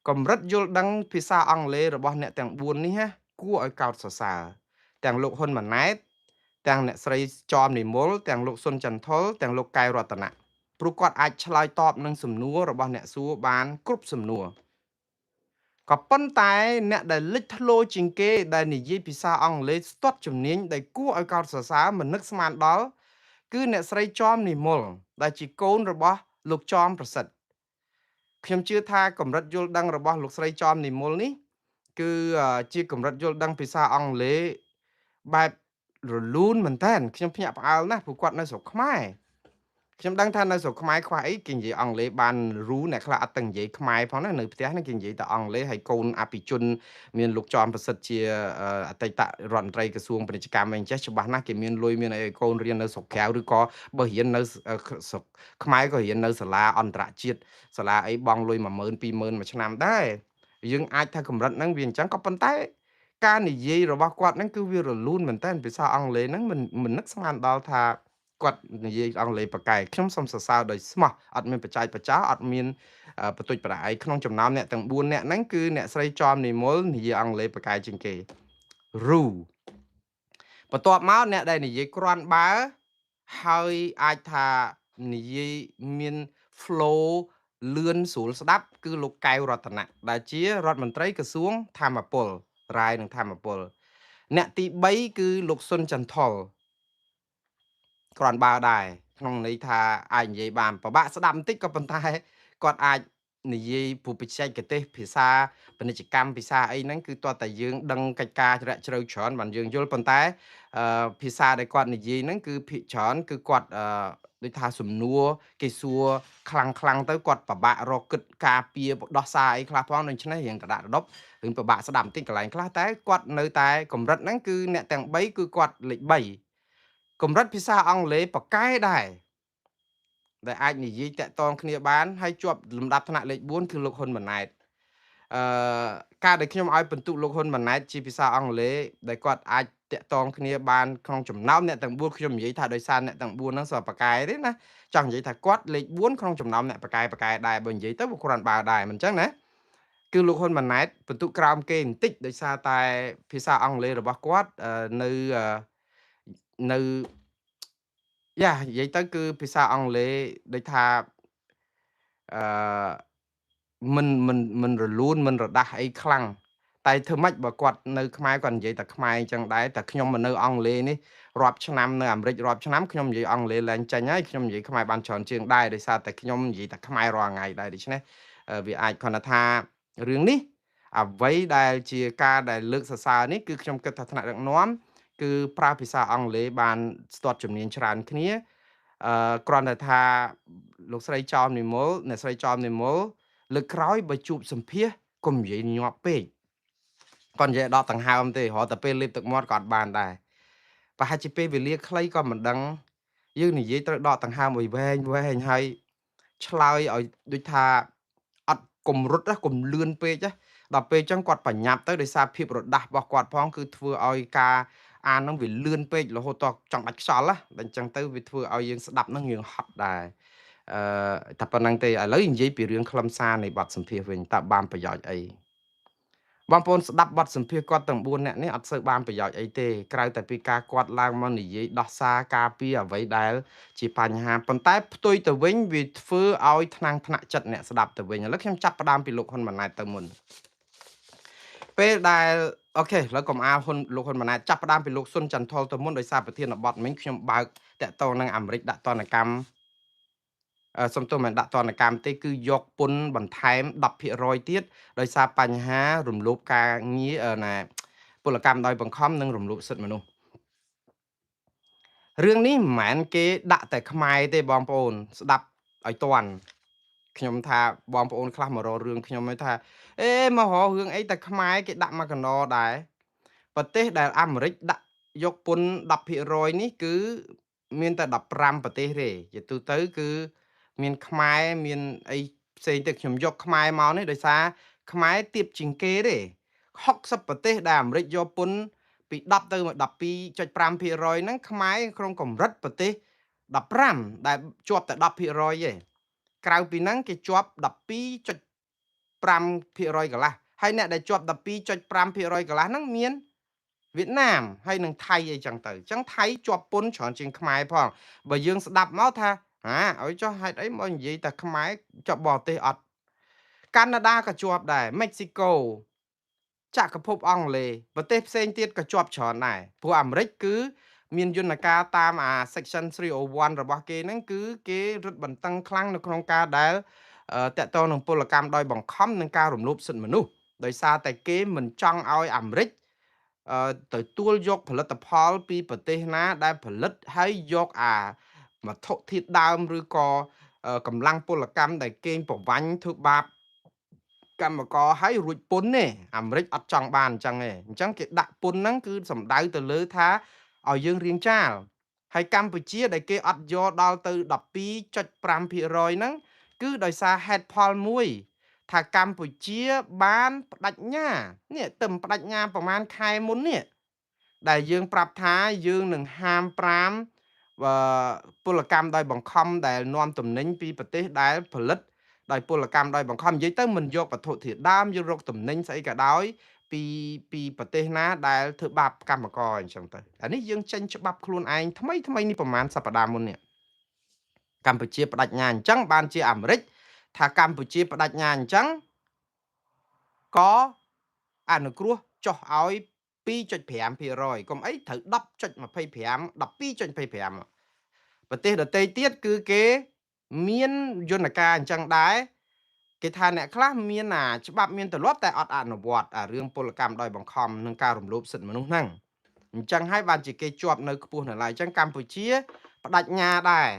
កម្រិតយល់ដឹងភាសាអង់គ្លេសរបស់អ្នកទាំង4នេះណាគួរឲ្យកោតសរសើរទាំងលោកហ៊ុនម៉ាណែតទាំងអ្នកស្រីចอมនិមលទាំងលោកសុនចន្ទថុលទាំងលោកកែវរតនៈព្រោះគាត់អាចឆ្លើយតបនឹងសំណួររបស់អ្នកសួរបានគ្រប់សំណួរក៏ប៉ុន្តែអ្នកដែលលេចធ្លោជាងគេដែលនិយាយភាសាអង់គ្លេសស្ទាត់ជំនាញដែលគួរឲ្យកោតសរសើរមិននឹកស្មានដល់គឺអ្នកស្រីចอมនិមលដែលជាកូនរបស់លោកចอมប្រសិទ្ធខ្ញុំជឿថាកម្រិតយល់ដឹងរបស់លោកស្រីចอมនិមលនេះគឺជាកម្រិតយល់ដឹងភាសាអង់គ្លេសបែបរលូនមែនតើខ្ញុំភ្ញាក់ផ្អើលណាស់ព្រោះគាត់នៅស្រុកខ្មែរខ្ញុំដឹងថានៅស្រុកខ្មែរខ្វះអីគេនិយាយអង់គ្លេសបានរូអ្នកខ្លះអត់ទាំងនិយាយខ្មែរផងណានៅផ្ទះហ្នឹងគេនិយាយតែអង់គ្លេសហើយកូនអភិជនមានលោកចอมប្រសិទ្ធជាអតីតរដ្ឋមន្ត្រីក្រសួងពាណិជ្ជកម្មអីចេះច្បាស់ណាស់គេមានលុយមានអីឲ្យកូនរៀននៅស្រុកក្រៅឬក៏បើរៀននៅស្រុកខ្មែរក៏រៀននៅសាលាអន្តរជាតិសាលាអីបង់លុយ10000 20000មួយឆ្នាំដែរយើងអាចថាកម្រិតហ្នឹងវាអញ្ចឹងក៏ប៉ុន្តែការនិយាយរបស់គាត់ហ្នឹងគឺវារលូនមែនតើភាសាអង់គ្លេសហ្នឹងមិននឹកស្មានដល់ថាគាត់និយាយអង់គ្លេសប៉ាកែខ្ញុំសូមសរសើរដោយស្មោះអត់មានបច្ចេកបច្ចាអត់មានបន្ទុចប្រអែកក្នុងចំណោមអ្នកទាំង4អ្នកហ្នឹងគឺអ្នកស្រីចอมនិមលនិយាយអង់គ្លេសប៉ាកែជាងគេរូបន្ទាប់មកអ្នកដែលនិយាយគ្រាន់បើហើយអាចថានិយាយមាន flow លឿនស្រួលស្ដាប់គឺលោកកែវរតនៈដែលជារដ្ឋមន្ត្រីក្រសួងធម្មពលរាយនឹងធម្មពលអ្នកទី3គឺលោកសុនចន្ទថុលគ្រាន់បើដែរក្នុងន័យថាអាចនិយាយបានពិបាកស្ដាប់បន្តិចក៏ប៉ុន្តែគាត់អាចនិយាយពុបច្ចេកទេសភាសាពាណិជ្ជកម្មភាសាអីហ្នឹងគឺតើតែយើងដឹងកិច្ចការជ្រាក់ជ្រៅច្រើនបានយើងយល់ប៉ុន្តែភាសាដែលគាត់និយាយហ្នឹងគឺភាគច្រើនគឺគាត់ដូចថាសំណួរគេសួរខ្លាំងទៅគាត់ពិបាករកគិតការពារដោះសារអីខ្លះផងដូច្នេះរៀងដដាក់ដដប់រឿងពិបាកស្ដាប់បន្តិចកន្លែងខ្លះតែគាត់នៅតែកម្រិតហ្នឹងគឺអ្នកទាំង3គឺគាត់លេខ3កម្រិតភាសាអង់គ្លេសប៉ាកែដែរដែលអាចនិយាយតាក់ទងគ្នាបានហើយជាប់លំដាប់ថ្នាក់លេខ4គឺលោកហ៊ុនម៉ាណែតអឺការដែលខ្ញុំឲ្យបន្ទុកលោកហ៊ុនម៉ាណែតជាភាសាអង់គ្លេសដែលគាត់អាចតាក់ទងគ្នាបានក្នុងចំណោមអ្នកទាំង4ខ្ញុំនិយាយថាដោយសារអ្នកទាំង4ហ្នឹងសប៉ាកែទេណាចង់និយាយថាគាត់លេខ4ក្នុងចំណោមអ្នកប៉ាកែដែរបើនិយាយទៅវាគ្រាន់បើដែរមិនអញ្ចឹងណាគឺលោកហ៊ុនម៉ាណែតបន្ទុកក្រោមគេបន្តិចដោយសារតែភាសាអង់គ្លេសរបស់គាត់នៅយ៉ានិយាយទៅគឺភាសាអង់គ្លេសដូចថាអឺមិនរលូនមិនរដាស់អីខ្លាំងតែធ្វើម៉េចបើគាត់នៅខ្មែរគាត់និយាយតែខ្មែរអញ្ចឹងដែរតែខ្ញុំមកនៅអង់គ្លេសនេះរាប់ឆ្នាំនៅអាមេរិករាប់ឆ្នាំខ្ញុំនិយាយអង់គ្លេសឡើងចេញហើយខ្ញុំនិយាយខ្មែរបានច្រើនជាងដែរដោយសារតែខ្ញុំនិយាយតែខ្មែររាល់ថ្ងៃដែរដូច្នេះវាអាចគាត់ថារឿងនេះអ្វីដែលជាការដែលលើកសរសើរនេះគឺខ្ញុំគិតថាថ្នាក់ដឹកនាំគឺប្រើភាសាអង់គ្លេសបានស្ទាត់ជំនាញច្រើនគ្នាគ្រាន់តែថាលោកស្រីចោមនិមលអ្នកស្រីចោមនិមលលើកក្រោយបើជួបសម្ភាសកុំនិយាយញាប់ពេកគាត់និយាយដកដង្ហើមទេរហូតតែពេលលេបទឹកមាត់ក៏អត់បានដែរប្រហែលជាពេលវេលាខ្លីក៏មិនដឹងយើងនិយាយត្រូវដកដង្ហើមឲ្យវែងហើយឆ្លើយឲ្យដូចថាអត់គំរុតកុំលឿនពេកដល់ពេលអញ្ចឹងគាត់បញ្ញាប់ទៅដោយសារភាពរដាស់របស់គាត់ផងគឺធ្វើឲ្យការអានហ្នឹងវាលឿនពេករហូតដល់ចង់ដាច់ខ្យល់តែអញ្ចឹងទៅវាធ្វើឲ្យយើងស្ដាប់ហ្នឹងយើងហត់ដែរតែប៉ុណ្្នឹងទេឥឡូវនិយាយពីរឿងខ្លឹមសារនៃបទសម្ភាសន៍វិញតើបានប្រយោជន៍អីបងប្អូនស្ដាប់បទសម្ភាសន៍គាត់ទាំង4នាក់នេះអត់សូវបានប្រយោជន៍អីទេក្រៅតែពីការគាត់ឡើងមកនិយាយដោះសារការពារអ្វីដែលជាបញ្ហាប៉ុន្តែផ្ទុយទៅវិញវាធ្វើឲ្យថ្នាំងថ្នាក់ចិត្តអ្នកស្ដាប់ទៅវិញឥឡូវខ្ញុំចាប់ផ្ដើមពីលោកហ៊ុនម៉ាណែតទៅមុនពេលដែលអូខេឥឡូវកុំអាលលោកហ៊ុនម៉ាណែតចាប់ផ្ដើមពីលោកស៊ុនចន្ទថុលទៅមុនដោយសារប្រធានបទមិញខ្ញុំបើកតាក់ទងនឹងអាមេរិកដាក់ទណ្ឌកម្មសំទោសមិនដាក់ទណ្ឌកម្មទេគឺយកពន្ធបន្ថែម 10% ទៀតដោយសារបញ្ហារំលោភការងារពលកម្មដោយបង្ខំនិងរំលោភសិទ្ធិមនុស្សរឿងនេះមិនមែនគេដាក់តែខ្មែរទេបងប្អូនស្ដាប់ឲ្យតាន់ខ្ញុំថាបងប្អូនខ្លះមករករឿងខ្ញុំឯថាមករករឿងអីតែខ្មែរគេដាក់មកកណោដែរប្រទេសដែលអាមេរិកដាក់យកពន្ធ 10% នេះគឺ មានតែ15ប្រទេសទេជាទូទៅគឺមានខ្មែរមានអីផ្សេងទៀតខ្ញុំយកខ្មែរមកនេះដោយសារខ្មែរទាបជាងគេទេ60ប្រទេសដែលអាមេរិកយកពន្ធពី10ទៅ12.5% ហ្នឹងខ្មែរក្នុងកម្រិតប្រទេស15ដែលជាប់តែ10%ទេក្រៅពីហ្នឹងគេជាប់12.5%កន្លះហើយអ្នកដែលជាប់12.5%កន្លះហ្នឹងមានវៀតណាមហើយនិងថៃអីចឹងទៅអញ្ចឹងថៃជាប់ពន្ធច្រើនជាងខ្មែរផងបើយើងស្ដាប់មកថាឲ្យចុះហេតុអីមកនិយាយតែខ្មែរជាប់បរទេសអត់កាណាដាក៏ជាប់ដែរមិចស៊ីកូចក្រភពអង់គ្លេសប្រទេសផ្សេងទៀតក៏ជាប់ច្រើនដែរព្រោះអាមេរិកគឺមានយន្តការតាមsection 301របស់គេហ្នឹងគឺគេរឹតបន្តឹងខ្លាំងនៅក្នុងការដែលតាក់ទងនឹងពលកម្មដោយបង្ខំនិងការរំលោភសិទ្ធិមនុស្សដោយសារតែគេមិនចង់ឲ្យអាមេរិកទៅទួលយកផលិតផលពីប្រទេសណាដែលផលិតហើយយកវត្ថុធាតុដើមឬក៏កម្លាំងពលកម្មដែលកេងប្រវ័ញ្ចធ្វើបាបកម្មករហើយរួចពន្ធទេអាមេរិកអត់ចង់បានអញ្ចឹងទេអញ្ចឹងគេដាក់ពន្ធហ្នឹងគឺសំដៅទៅលើថាឲ្យយើងរៀងចាលហើយកម្ពុជាដែលគេអត់យកដល់ទៅ12.5% ហ្នឹងគឺដោយសារហេតុផលមួយថាកម្ពុជាបានបដិញ្ញានេះទៅបដិញ្ញាប្រហែលខែមុននេះដែលយើងប្រាប់ថាយើងនឹងហាម5ពលកម្មដោយបង្ខំដែលនាំទំនិញពីប្រទេសដែលផលិតដោយពលកម្មដោយបង្ខំនិយាយទៅមិនយកវត្ថុធាតុដើមយករកទំនិញស្អីក៏ដោយពីប្រទេសណាដែលធ្វើបាបកម្មករអញ្ចឹងទៅអានេះយើងចេញច្បាប់ខ្លួនឯងថ្មីនេះប្រហែលសប្តាហ៍មុននេះកម្ពុជាបដិញ្ញាអញ្ចឹងបានជាអាមេរិកថាកម្ពុជាបដិញ្ញាអញ្ចឹងក៏អនុគ្រោះចុះឲ្យ2.5% កុំអីត្រូវ10.25 12.25ប្រទេសដទៃទៀតគឺគេមានយន្តការអញ្ចឹងដែរគេថាអ្នកខ្លះមានច្បាប់មានទម្លាប់តែអត់អនុវត្តរឿងពលកម្មដោយបង្ខំនិងការរំលោភសិទ្ធិមនុស្សហ្នឹងអញ្ចឹងហើយបានជាគេជាប់នៅខ្ពស់នៅឡើយអញ្ចឹងកម្ពុជាបដិញ្ញាដែរ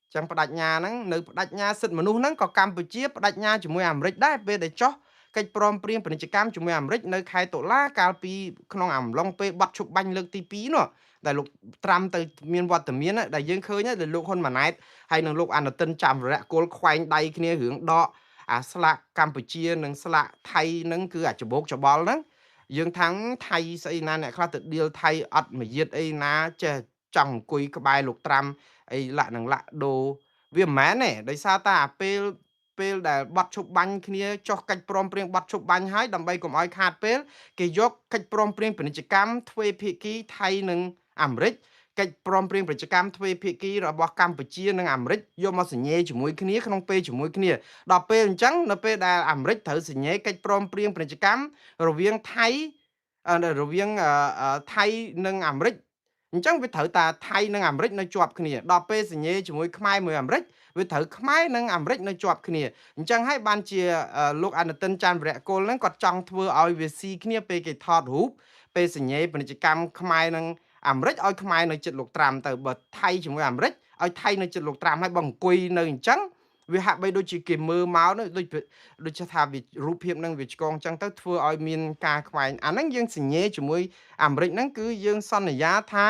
អញ្ចឹងបដិញ្ញាហ្នឹងនៅបដិញ្ញាសិទ្ធិមនុស្សហ្នឹងក៏កម្ពុជាបដិញ្ញាជាមួយអាមេរិកដែរពេលដែលចុះកិច្ចព្រមព្រៀងពាណិជ្ជកម្មជាមួយអាមេរិកនៅខែតុលាកាលពីក្នុងអំឡុងពេលបាត់ឈប់បាញ់លើកទី2នោះដែលលោកត្រាំទៅមានវត្តមានដែលយើងឃើញដែលលោកហ៊ុនម៉ាណែតហើយនឹងលោកអនុទិនចាំរៈគល់ខ្វែងដៃគ្នារឿងដកស្លាកកម្ពុជានិងស្លាកថៃហ្នឹងគឺច្បោកច្បល់ហ្នឹងយើងថាំងថៃស្អីណាអ្នកខ្លះទៅដៀលថៃអត់មួយយាតអីណាចេះចង់អង្គុយក្បែរលោកត្រាំអីលាក់នឹងលាក់ដូរវាមិនមែនទេដោយសារតែពេលដែលបាត់ឈប់បាញ់គ្នាចុះកិច្ចព្រមព្រៀងបាត់ឈប់បាញ់ហើយដើម្បីកុំឲ្យខាតពេលគេយកកិច្ចព្រមព្រៀងពាណិជ្ជកម្មទ្វេភាគីថៃនិងអាមេរិកកិច្ចព្រមព្រៀងពាណិជ្ជកម្មទ្វេភាគីរបស់កម្ពុជានិងអាមេរិកយកមកសញ្ញេជាមួយគ្នាក្នុងពេលជាមួយគ្នាដល់ពេលអញ្ចឹងនៅពេលដែលអាមេរិកត្រូវសញ្ញេកិច្ចព្រមព្រៀងពាណិជ្ជកម្មរវាងថៃនិងអាមេរិកអញ្ចឹងវាត្រូវតាថៃនិងអាមេរិកនៅជាប់គ្នាដល់ពេលសញ្ញេជាមួយខ្មែរមួយអាមេរិកវាត្រូវខ្មែរនិងអាមេរិកនៅជាប់គ្នាអញ្ចឹងហើយបានជាលោកអនុទិនច័ន្ទវរៈគល់ហ្នឹងគាត់ចង់ធ្វើឲ្យវាស៊ីគ្នាពេលគេថតរូបពេលសញ្ញេពាណិជ្ជកម្មខ្មែរនិងអាមេរិកឲ្យខ្មែរនៅចិត្តលោកត្រាំទៅបើថៃជាមួយអាមេរិកឲ្យថៃនៅចិត្តលោកត្រាំហើយបើអង្គុយនៅអញ្ចឹងវាហាក់បីដូចជាគេមើលមកដូចថាវារូបភាពនឹងវាឆ្កងអញ្ចឹងទៅធ្វើឲ្យមានការខ្វែងអាហ្នឹងយើងសញ្ញេជាមួយអាមេរិកហ្នឹងគឺយើងសន្យាថា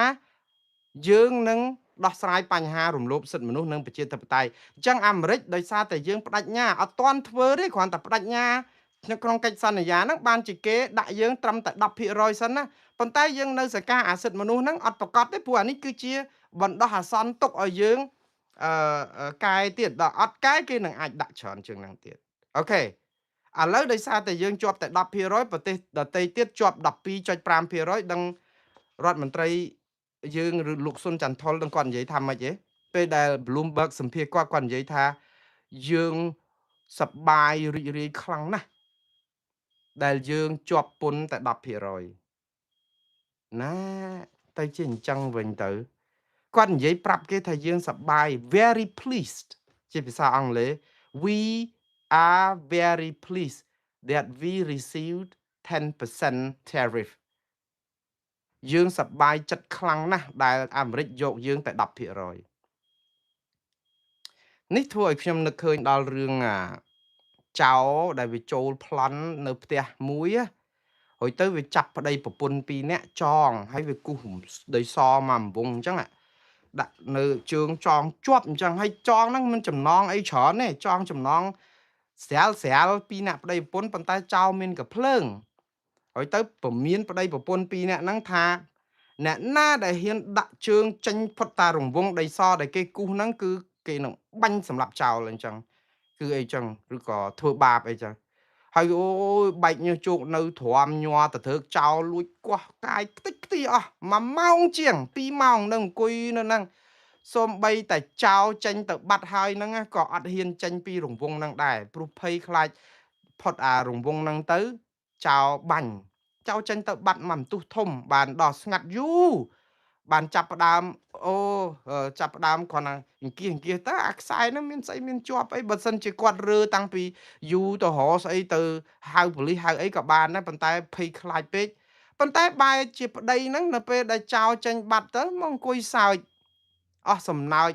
យើងនឹងដោះស្រាយបញ្ហារំលោភសិទ្ធិមនុស្សនិងប្រជាធិបតេយ្យអញ្ចឹងអាមេរិកដោយសារតែយើងបដិញ្ញាអត់ទាន់ធ្វើទេគ្រាន់តែបដិញ្ញានៅក្នុងកិច្ចសន្យាហ្នឹងបានជាគេដាក់យើងត្រឹមតែ10%សិនណាប៉ុន្តែយើងនៅសកាអាសិទ្ធិមនុស្សហ្នឹងអត់ប្រកាសទេព្រោះអានេះគឺជាបណ្ដោះអាសន្នទុកឲ្យយើងកាយទៀតដល់អត់កាយគេនឹងអាចដាក់ច្រើនជាងហ្នឹងទៀតអូខេឥឡូវដោយសារតែយើងជាប់តែ10%ប្រទេសដទៃទៀតជាប់12.5%ដឹងរដ្ឋមន្ត្រីយើងឬលោកស៊ុនចន្ទថុលនឹងគាត់និយាយថាម៉េចទេពេលដែល Bloomberg សម្ភាសគាត់និយាយថាយើងសប្បាយរីករាយខ្លាំងណាស់ដែលយើងជាប់ពន្ធតែ10%ណាទៅជាអញ្ចឹងវិញទៅគាត់និយាយប្រាប់គេថាយើងសប្បាយ very pleased ជាភាសាអង់គ្លេស we are very pleased that we received 10% tariff យើងសប្បាយចិត្តខ្លាំងណាស់ដែលអាមេរិកយកយើងតែ10%នេះធ្វើឲ្យខ្ញុំនឹកឃើញដល់រឿងចៅដែលវាចូលប្លន់នៅផ្ទះមួយហើយទៅវាចាប់ប្តីប្រពន្ធ2នាក់ចងហើយវាគូសដោយសមកអំវងអញ្ចឹង ដាក់នៅជើងចងជាប់អញ្ចឹងហើយចងហ្នឹងមិនចំណងអីច្រើនទេចងចំណងស្រាលពីអ្នកប្តីប្រពន្ធប៉ុន្តែចោលមានកាភ្លើងហើយទៅពមៀនប្តីប្រពន្ធពីរនាក់ហ្នឹងថាអ្នកណាដែលហ៊ានដាក់ជើងចេញផុតតារង្វង់ដីសដែលគេគូសហ្នឹងគឺគេនឹងបាញ់សម្លាប់ចោលអញ្ចឹងគឺអីចឹងឬក៏ធ្វើបាបអីចឹងហើយអូយបែកញើសជោកនៅទ្រាំញ័រទៅធ្វើចោលលួចកោះកាយខ្ទេចខ្ទីអស់1ម៉ោងជាង2ម៉ោងនឹងអង្គុយនៅហ្នឹងសូម្បីតែចោលចេញទៅបាត់ហើយហ្នឹងក៏អត់ហ៊ានចេញពីរង្វង់ហ្នឹងដែរព្រោះភ័យខ្លាចផុតអារង្វង់ហ្នឹងទៅចោលបាញ់ចោលចេញទៅបាត់មកបន្ទុះធំបានដោះស្ងាត់យូរបានចាប់ផ្ដើមអូចាប់ផ្ដើមគ្រាន់តែអង្គាសទៅអាខ្សែហ្នឹងមានស្អីមានជាប់អីបើសិនជាគាត់រើតាំងពីយូរទៅរកស្អីទៅហៅប៉ូលីសហៅអីក៏បានដែរប៉ុន្តែភ័យខ្លាចពេកប៉ុន្តែបែរជាប្តីហ្នឹងនៅពេលដែលចោលចេញបាត់ទៅមកអង្គុយសើចអស់សំណើច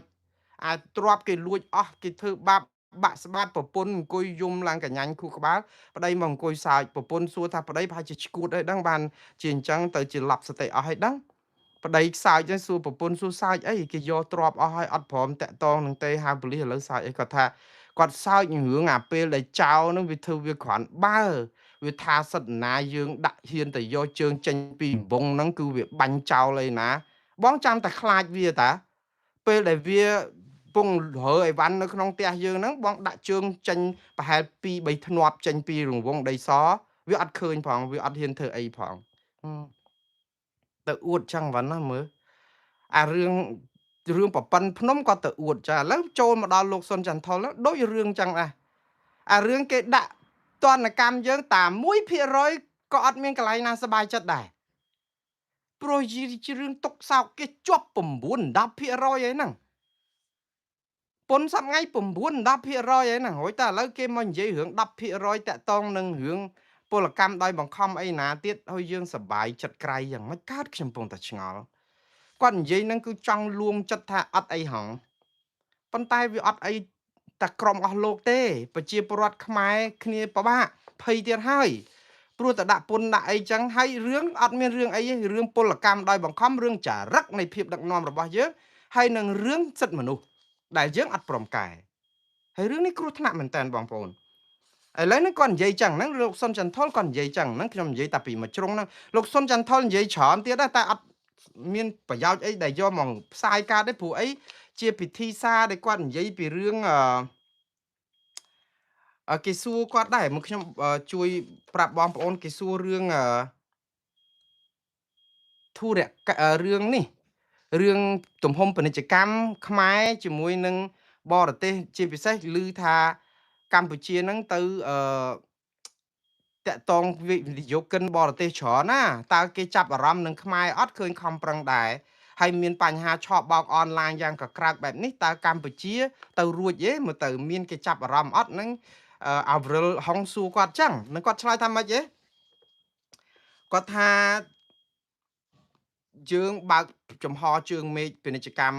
អាទ្របគេលួចអស់គេធ្វើបាបបាក់ស្បាតប្រពន្ធអង្គុយយំឡើងកញ្ញាញ់ខួរក្បាលប្តីមកអង្គុយសើចប្រពន្ធសួរថាប្តីប្រហែលជាឈួតហើយដឹងបានជាអញ្ចឹងទៅជាឡប់សតិអស់ហើយដឹងប្តីសើចទៅសួរប្រពន្ធសួរសើចអីគេយកទ្របអស់ហើយអត់ព្រមតាក់តងនឹងទេហៅប៉ូលីសឥឡូវសើចអីគាត់ថាគាត់សើចរឿងអាពេលដែលចោលនឹងវាធ្វើវាគ្រាន់បើវាថាសិទ្ធណាយើងដាក់ហ៊ានទៅយកជើងចេញពីរង្វង់ហ្នឹងគឺវាបាញ់ចោលឯណាបងចាំតែខ្លាចវាតាពេលដែលវាពងរើអីវ៉ាន់នៅក្នុងផ្ទះយើងហ្នឹងបងដាក់ជើងចេញប្រហែល2 3ធ្នាប់ចេញពីរង្វង់ដីសវាអត់ឃើញផងវាអត់ហ៊ានធ្វើអីផងទៅអួតចឹងវ៉ាន់ណាមើលអារឿងប្រប៉ិនភ្នំក៏ទៅអួតចាឥឡូវចូលមកដល់លោកសុនចន្ទថុលដូចរឿងចឹងដែរអារឿងគេដាក់តនកម្មយើងតា1%ក៏អត់មានកន្លែងណាសบายចិត្តដែរព្រោះជារឿងទុកសោកគេជាប់9 10%ហើយហ្នឹងពុនសប្ងៃ9 10%ហើយហ្នឹងរួចតែឥឡូវគេមកនិយាយរឿង10%តាក់តងនឹងរឿងពលកម្មដោយបង្ខំអីណាទៀតហើយយើងសบายចិត្តក្រៃយ៉ាងម៉េចកើតខ្ញុំពងតែឆ្ងល់គាត់និយាយហ្នឹងគឺចង់លួងចិត្តថាអត់អីហងប៉ុន្តែវាអត់អីតែក្រុមអស់លោកទេប្រជាពលរដ្ឋខ្មែរគ្នាពិបាកភ័យទៀតហើយព្រោះតែដាក់ពុនដាក់អីចឹងហើយរឿងអត់មានរឿងអីទេរឿងពលកម្មដោយបង្ខំរឿងចារឹកនៃភាពដឹកនាំរបស់យើងហើយនឹងរឿងសិទ្ធិមនុស្សដែលយើងអត់ព្រមកែហើយរឿងនេះគ្រោះថ្នាក់មែនតើបងប្អូនឥឡូវនេះគាត់និយាយចឹងហ្នឹងលោកសុនចន្ទថុលគាត់និយាយចឹងហ្នឹងខ្ញុំនិយាយតែពីមួយជ្រុងហ្នឹងលោកសុនចន្ទថុលនិយាយច្រើនទៀតតែអត់មានប្រយោជន៍អីដែលយកមកផ្សាយការទេព្រោះអីជាពិធីសារដែលគាត់និយាយពីរឿងគេសួរគាត់ដែរមកខ្ញុំជួយប្រាប់បងប្អូនគេសួររឿងធុរៈរឿងនេះរឿងទំហំពាណិជ្ជកម្មខ្មែរជាមួយនឹងបរទេសជាពិសេសឮថាកម្ពុជានឹងទៅតាក់តងវិនិយោគិនបរទេសច្រើនណាតើគេចាប់អារម្មណ៍នឹងខ្មែរអត់ឃើញខំប្រឹងដែរហើយមានបញ្ហាឆបបោកអនឡាញយ៉ាងកក្រើកបែបនេះតើកម្ពុជាទៅរួចទេមើលទៅមានគេចាប់អារម្មណ៍អត់នឹងអាវរិលហុងសួរគាត់ចឹងនឹងគាត់ឆ្លើយថាម៉េចទេគាត់ថាយើងបើកចំហជើងមេឃពាណិជ្ជកម្ម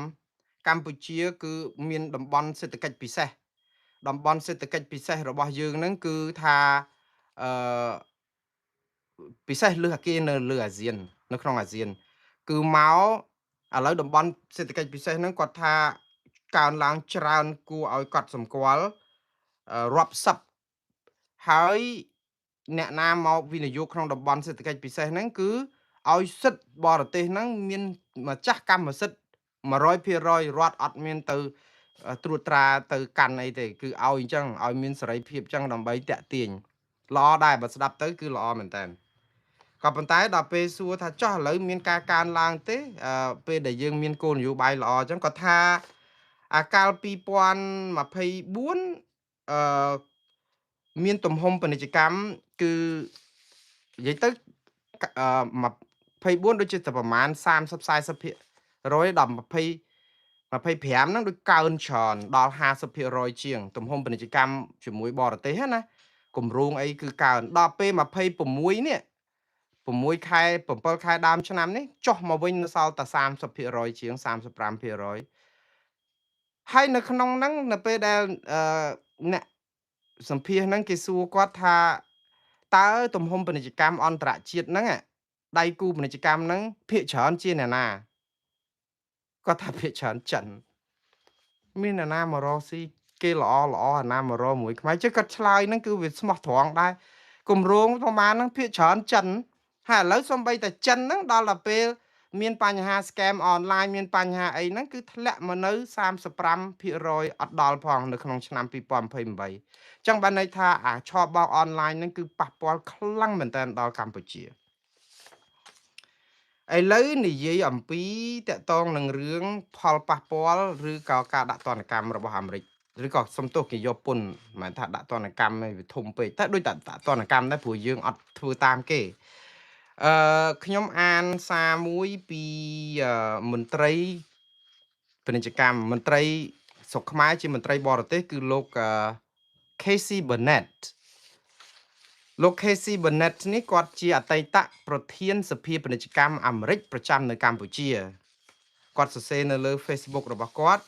កម្ពុជាគឺមានតំបន់សេដ្ឋកិច្ចពិសេសតំបន់សេដ្ឋកិច្ចពិសេសរបស់យើងហ្នឹងគឺថាអឺពិសេសលើសគេនៅលើអាស៊ាននៅក្នុងអាស៊ានគឺមកឥឡូវតំបន់សេដ្ឋកិច្ចពិសេសហ្នឹងគាត់ថាកើនឡើងច្រើនគួរឲ្យកត់សម្គាល់រាប់សិបហើយអ្នកណាមកវិនិយោគក្នុងតំបន់សេដ្ឋកិច្ចពិសេសហ្នឹងគឺឲ្យសិទ្ធិបរទេសហ្នឹងមានម្ចាស់កម្មសិទ្ធិ100%រដ្ឋអត់មានទៅត្រួតត្រាទៅកាន់អីទេគឺឲ្យអញ្ចឹងឲ្យមានសេរីភាពអញ្ចឹងដើម្បីតាក់ទាញល្អដែរបើស្ដាប់ទៅគឺល្អមែនតើក៏ប៉ុន្តែដល់ពេលសួរថាចោះឥឡូវមានការកើនឡើងទេពេលដែលយើងមានគោលនយោបាយល្អអញ្ចឹងគាត់ថាអាកាល2024អឺមានទំហំពាណិជ្ជកម្មគឺនិយាយទៅ24ដូចជាតែប្រហែល30-40%ដល់25ហ្នឹងដូចកើនច្រើនដល់50%ជាងទំហំពាណិជ្ជកម្មជាមួយបរទេសណាគម្រោងអីគឺកើនដល់ពេល26នេះ6ខែ7ខែដើមឆ្នាំនេះចុះមកវិញនៅសល់តែ30%ជាង35%ហើយនៅក្នុងហ្នឹងនៅពេលដែលអ្នកសម្ភាសហ្នឹងគេសួរគាត់ថាតើទំហំពាណិជ្ជកម្មអន្តរជាតិហ្នឹងដៃគូពាណិជ្ជកម្មហ្នឹងភាគច្រើនជាអ្នកណា គាត់ថាភាគច្រើនចិនមានអាណាមករកស៊ីគេល្អអាណាមករកមួយខ្មែរchứគាត់ឆ្លើយហ្នឹងគឺវាស្មោះត្រង់ដែរគម្រោងប្រមាណហ្នឹងភាគច្រើនចិនហើយឥឡូវសូម្បីតែចិនហ្នឹងដល់តែពេលមានបញ្ហា scam អនឡាញមានបញ្ហាអីហ្នឹងគឺធ្លាក់មកនៅ35%អត់ដល់ផងនៅក្នុងឆ្នាំ2028ចឹងបានន័យថាអាឆបោកអនឡាញហ្នឹងគឺប៉ះពាល់ខ្លាំងមែនទែនដល់កម្ពុជាឥឡូវនិយាយអំពីតកតងនឹងរឿងផលប៉ះពាល់ឬក៏ការដាក់ទណ្ឌកម្មរបស់អាមេរិកឬក៏សំទោសគេយកពន្ធមិនមែនថាដាក់ទណ្ឌកម្មឯងវាធំពេកតែដូចតែដាក់ទណ្ឌកម្មដែរព្រោះយើងអត់ធ្វើតាមគេខ្ញុំអានសារមួយពីមន្ត្រីពាណិជ្ជកម្មមន្ត្រីស្រុកខ្មែរជាមន្ត្រីបរទេសគឺលោក Casey Burnett លោក Casey Burnett នេះគាត់ជាអតីតប្រធានសភាពាណិជ្ជកម្មអាមេរិកប្រចាំនៅកម្ពុជាគាត់សរសេរនៅលើ Facebook របស់គាត់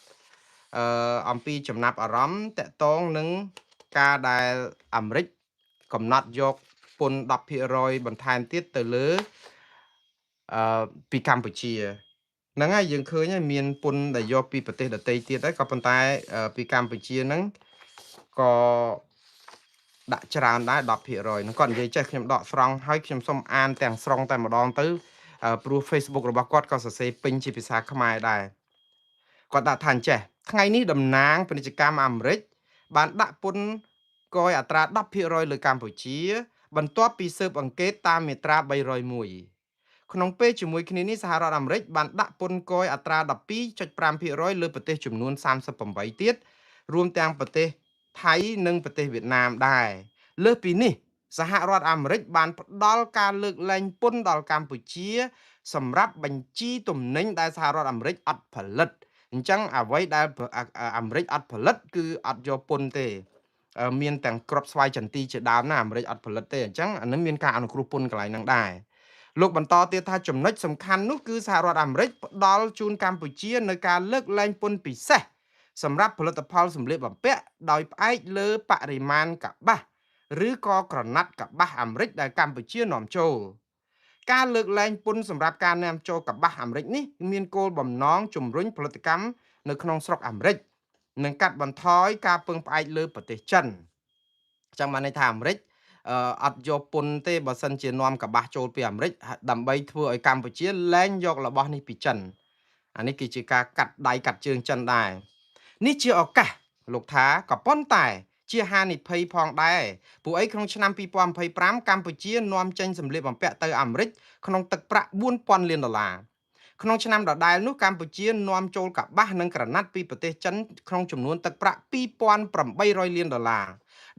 អំពីចំណាប់អារម្មណ៍តកតងនឹងការដែលអាមេរិកកំណត់យកពន្ធ 10% បន្ថែមទៀតទៅលើពីកម្ពុជាហ្នឹងហើយយើងឃើញហើយមានពន្ធដែលយកពីប្រទេសដទៃទៀតហើយក៏ប៉ុន្តែពីកម្ពុជាហ្នឹងក៏ដាក់ច្រើនដែរ 10% ហ្នឹងគាត់និយាយចេះខ្ញុំដកស្រង់ហើយខ្ញុំសូមអានទាំងស្រុងតែម្ដងទៅព្រោះ Facebook របស់គាត់ក៏សរសេរពេញជាភាសាខ្មែរដែរគាត់ដាក់ថាអញ្ចេះថ្ងៃនេះតំណាងពាណិជ្ជកម្មអាមេរិកបានដាក់ពន្ធគយអត្រា 10% លើកម្ពុជា បន្ទាប់ពីស៊ើបអង្កេតតាមមាត្រា301ក្នុងពេលជាមួយគ្នានេះសហរដ្ឋអាមេរិកបានដាក់ពន្ធគយអត្រា 12.5% លើប្រទេសចំនួន38ទៀតរួមទាំងប្រទេសថៃនិងប្រទេសវៀតណាមដែរលើសពីនេះសហរដ្ឋអាមេរិកបានផ្ដល់ការលើកលែងពន្ធដល់កម្ពុជាសម្រាប់បញ្ជីទំនិញដែលសហរដ្ឋអាមេរិកអត់ផលិតអញ្ចឹងអ្វីដែលអាមេរិកអត់ផលិតគឺអត់យកពន្ធទេមានទាំងក្របស្វាយចន្ទីជាដើមណាអាមេរិកអត់ផលិតទេអញ្ចឹងអានឹងមានការអនុគ្រោះពន្ធកន្លែងហ្នឹងដែរលោកបន្តទៀតថាចំណុចសំខាន់នោះគឺសហរដ្ឋអាមេរិកផ្ដល់ជូនកម្ពុជានៅការលើកលែងពន្ធពិសេសសម្រាប់ផលិតផលសម្លៀកបំពាក់ដោយផ្អែកលើបរិមាណកប្បាសឬក៏ក្រណាត់កប្បាសអាមេរិកដែលកម្ពុជានាំចូលការលើកលែងពន្ធសម្រាប់ការនាំចូលកប្បាសអាមេរិកនេះមានគោលបំណងជំរុញផលិតកម្មនៅក្នុងស្រុកអាមេរិកនិងកាត់បន្ថយការពឹងផ្អែកលើប្រទេសចិនចឹងបានន័យថាអាមេរិកអត់យកពន្ធទេបើសិនជានាំកប្បាសចូលពីអាមេរិកដើម្បីធ្វើឲ្យកម្ពុជាលែងយករបស់នេះពីចិនអានេះគឺជាការកាត់ដៃកាត់ជើងចិនដែរនេះជាឱកាសលោកថាក៏ប៉ុន្តែជាហានិភ័យផងដែរពួកអីក្នុងឆ្នាំ2025កម្ពុជានាំចេញសម្លៀកបំពាក់ទៅអាមេរិកក្នុងទឹកប្រាក់$4000លានក្នុងឆ្នាំដដែលនោះកម្ពុជានាំចូលកប្បាសនិងក្រណាត់ពីប្រទេសចិនក្នុងចំនួនទឹកប្រាក់$2800លាន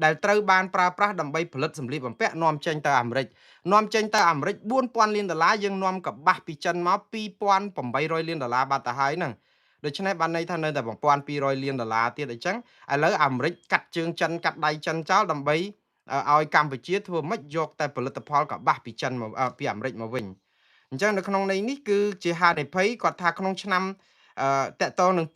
ដែលត្រូវបានប្រើប្រាស់ដើម្បីផលិតសម្លៀកបំពាក់នាំចេញទៅអាមេរិកនាំចេញទៅអាមេរិក$4000លានយើងនាំកប្បាសពីចិនមក$2800លានបាត់ទៅហើយហ្នឹងដូច្នេះបានន័យថានៅតែ$1200លានទៀតអញ្ចឹងឥឡូវអាមេរិកកាត់ជើងចិនកាត់ដៃចិនចោលដើម្បីឲ្យកម្ពុជាធ្វើម៉េចយកតែផលិតផលកប្បាសពីចិនមកពីអាមេរិកមកវិញអញ្ចឹងនៅក្នុងន័យនេះគឺជាហានិភ័យគាត់ថាក្នុងឆ្នាំតកតងនឹង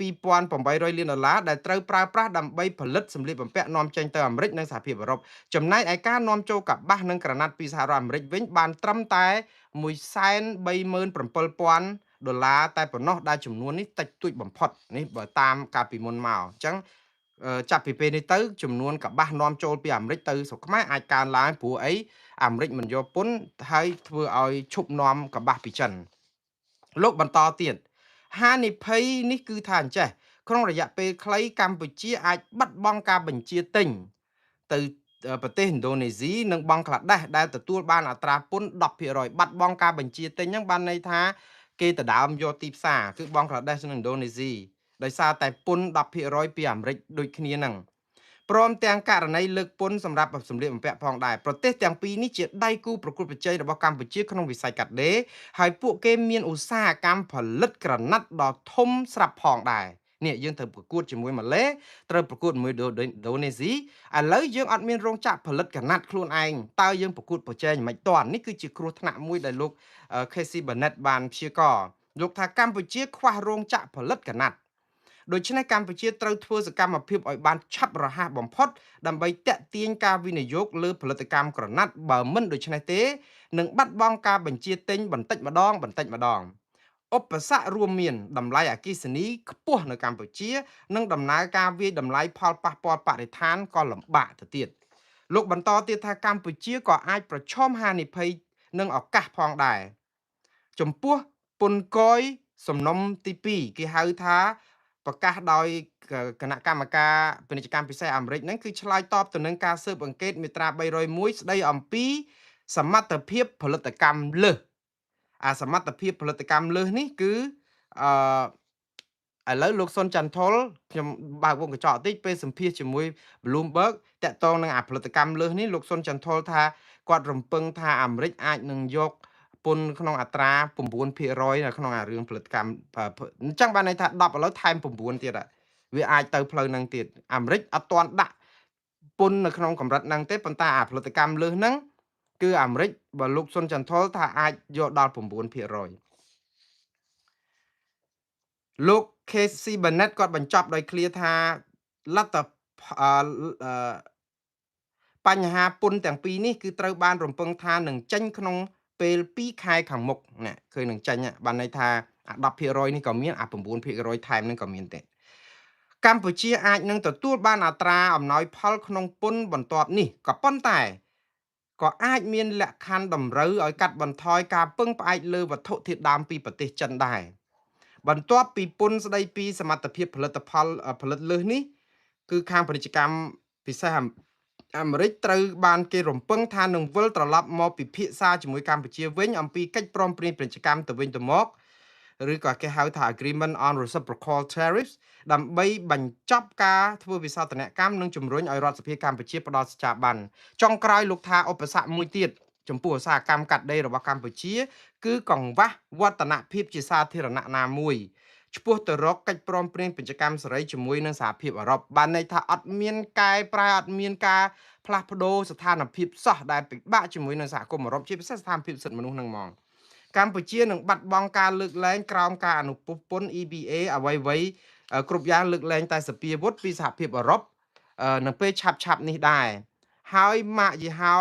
$2800លានដែលត្រូវប្រើប្រាស់ដើម្បីផលិតសម្លៀកបំពាក់នាំចេញទៅអាមេរិកនិងសហភាពអឺរ៉ុបចំណែកឯការនាំចូលកប្បាសនិងក្រណាត់ពីសហរដ្ឋអាមេរិកវិញបានត្រឹមតែ$137,000តែប៉ុណ្ណោះដែលចំនួននេះតិចតួចបំផុតនេះបើតាមកាលពីមុនមកអញ្ចឹងចាប់ពីពេលនេះទៅចំនួនកប្បាសនាំចូលពីអាមេរិកទៅស្រុកខ្មែរអាចកើនឡើងព្រោះអីអាមេរិកមិនយកពន្ធហើយធ្វើឲ្យឈប់នាំកប្បាសពីចិនលោកបន្តទៀតហានិភ័យនេះគឺថាអញ្ចេះក្នុងរយៈពេលខ្លីកម្ពុជាអាចបាត់បង់ការបញ្ជាទិញទៅប្រទេសឥណ្ឌូនេស៊ីនិងបង់ក្លាដេសដែលទទួលបានអត្រាពន្ធ 10% បាត់បង់ការបញ្ជាទិញហ្នឹងបានន័យថាគេដដើមយកទីផ្សារគឺបង់ក្លាដេសនិងឥណ្ឌូនេស៊ីដោយសារតែពន្ធ 10% ពីអាមេរិកដូចគ្នាហ្នឹងព្រមទាំងករណីលើកពន្ធសម្រាប់សម្លៀកបំពាក់ផងដែរប្រទេសទាំងពីរនេះជាដៃគូប្រកួតប្រជែងរបស់កម្ពុជាក្នុងវិស័យកាត់ដេរហើយពួកគេមានឧស្សាហកម្មផលិតក្រណាត់ដ៏ធំស្រាប់ផងដែរនេះយើងត្រូវប្រកួតជាមួយម៉ាឡេត្រូវប្រកួតជាមួយឥណ្ឌូនេស៊ីឥឡូវយើងអត់មានរោងចក្រផលិតក្រណាត់ខ្លួនឯងតើយើងប្រកួតប្រជែងមិនតាន់នេះគឺជាគ្រោះថ្នាក់មួយដែលលោក Casey Burnett បានព្យាករណ៍លោកថាកម្ពុជាខ្វះរោងចក្រផលិតក្រណាត់ដូច្នេះកម្ពុជាត្រូវធ្វើសកម្មភាពឲ្យបានឆាប់រហ័សបំផុតដើម្បីតាក់ទាញការវិនិយោគលើផលិតកម្មក្រណាត់បើមិនដូច្នេះទេនឹងបាត់បង់ការបញ្ជាទិញបន្តិចម្ដង ឧបសគ្គរួមមានតម្លៃអគ្គិសនីខ្ពស់នៅកម្ពុជានិងដំណើរការវាយតម្លៃផលប៉ះពាល់បរិស្ថានក៏លំបាកទៅទៀតលោកបន្តទៀតថាកម្ពុជាក៏អាចប្រឈមហានិភ័យនិងឱកាសផងដែរចំពោះពន្ធគយសំណុំទី2គេហៅថាប្រកាសដោយគណៈកម្មការពាណិជ្ជកម្មពិសេសអាមេរិកហ្នឹងគឺឆ្លើយតបទៅនឹងការស៊ើបអង្កេតមាត្រា301ស្ដីអំពីសមត្ថភាពផលិតកម្មលើសសមត្ថភាពផលិតកម្មលើសនេះគឺឥឡូវលោកសុនចន្ទថុលខ្ញុំបើកវងកញ្ចក់បន្តិចពេលសម្ភាសជាមួយ Bloomberg តាក់ទងនឹងផលិតកម្មលើសនេះលោកសុនចន្ទថុលថាគាត់រំពឹងថាអាមេរិកអាចនឹងយកពន្ធក្នុងអត្រា 9% នៅក្នុងរឿងផលិតកម្មអញ្ចឹងបានន័យថា10ឥឡូវថែម9ទៀតវាអាចទៅផ្លូវហ្នឹងទៀតអាមេរិកអត់ទាន់ដាក់ពន្ធនៅក្នុងកម្រិតហ្នឹងទេប៉ុន្តែផលិតកម្មលើសហ្នឹងគឺអាមេរិកបើលោកសុនចន្ទថុលថាអាចយកដល់ 9%លោក Casey Bennett គាត់បញ្ចប់ដោយឃ្លាថាលទ្ធបញ្ហាពន្ធទាំងពីរនេះគឺត្រូវបានរំពឹងថានឹងចេញក្នុងពេល2ខែខាងមុខណាឃើញនឹងចេញបានន័យថាអា 10% នេះក៏មានអា 9% ថែមនឹងក៏មានទេកម្ពុជាអាចនឹងទទួលបានអត្រាអំណោយផលក្នុងពន្ធបន្ទាប់នេះក៏ប៉ុន្តែក៏អាចមានលក្ខខណ្ឌតម្រូវឲ្យកាត់បន្ថយការពឹងផ្អែកលើវត្ថុធាតុដើមពីប្រទេសចិនដែរបន្ទាប់ពីពន្ធស្ដីពីសមត្ថភាពផលិតលើសនេះគឺខាងពាណិជ្ជកម្មពិសេសអាមេរិកត្រូវបានគេរំពឹងថានឹងវិលត្រឡប់មកពិភាក្សាជាមួយកម្ពុជាវិញអំពីកិច្ចព្រមព្រៀងពាណិជ្ជកម្មទៅវិញទៅមកឬក៏គេហៅថា Agreement on Reciprocal Tariffs ដើម្បីបញ្ចប់ការធ្វើវិសោធនកម្មនិងជំរុញឲ្យរដ្ឋសភាកម្ពុជាផ្ដល់ស្ថាប័នចុងក្រោយលោកថាឧបសគ្គមួយទៀតចំពោះឧស្សាហកម្មកាត់ដេររបស់កម្ពុជាគឺកង្វះវឌ្ឍនភាពជាសាធារណៈណាមួយឆ្ពោះទៅរកកិច្ចព្រមព្រៀងពាណិជ្ជកម្មសេរីជាមួយនឹងសហភាពអឺរ៉ុបបានន័យថាអត់មានកែប្រែអត់មានការផ្លាស់ប្ដូរស្ថានភាពសោះដែលពិបាកជាមួយនឹងសហគមន៍អឺរ៉ុបជាពិសេសស្ថានភាពសិទ្ធិមនុស្សនឹងហ្មងកម្ពុជានឹងបាត់បង់ការលើកលែងក្រោមការអនុពន្ធ EBA អ្វីគ្រប់យ៉ាងលើកលែងតែសភាវុធពីសហភាពអឺរ៉ុបនៅពេលឆាប់នេះដែរហើយម៉ាកយីហោ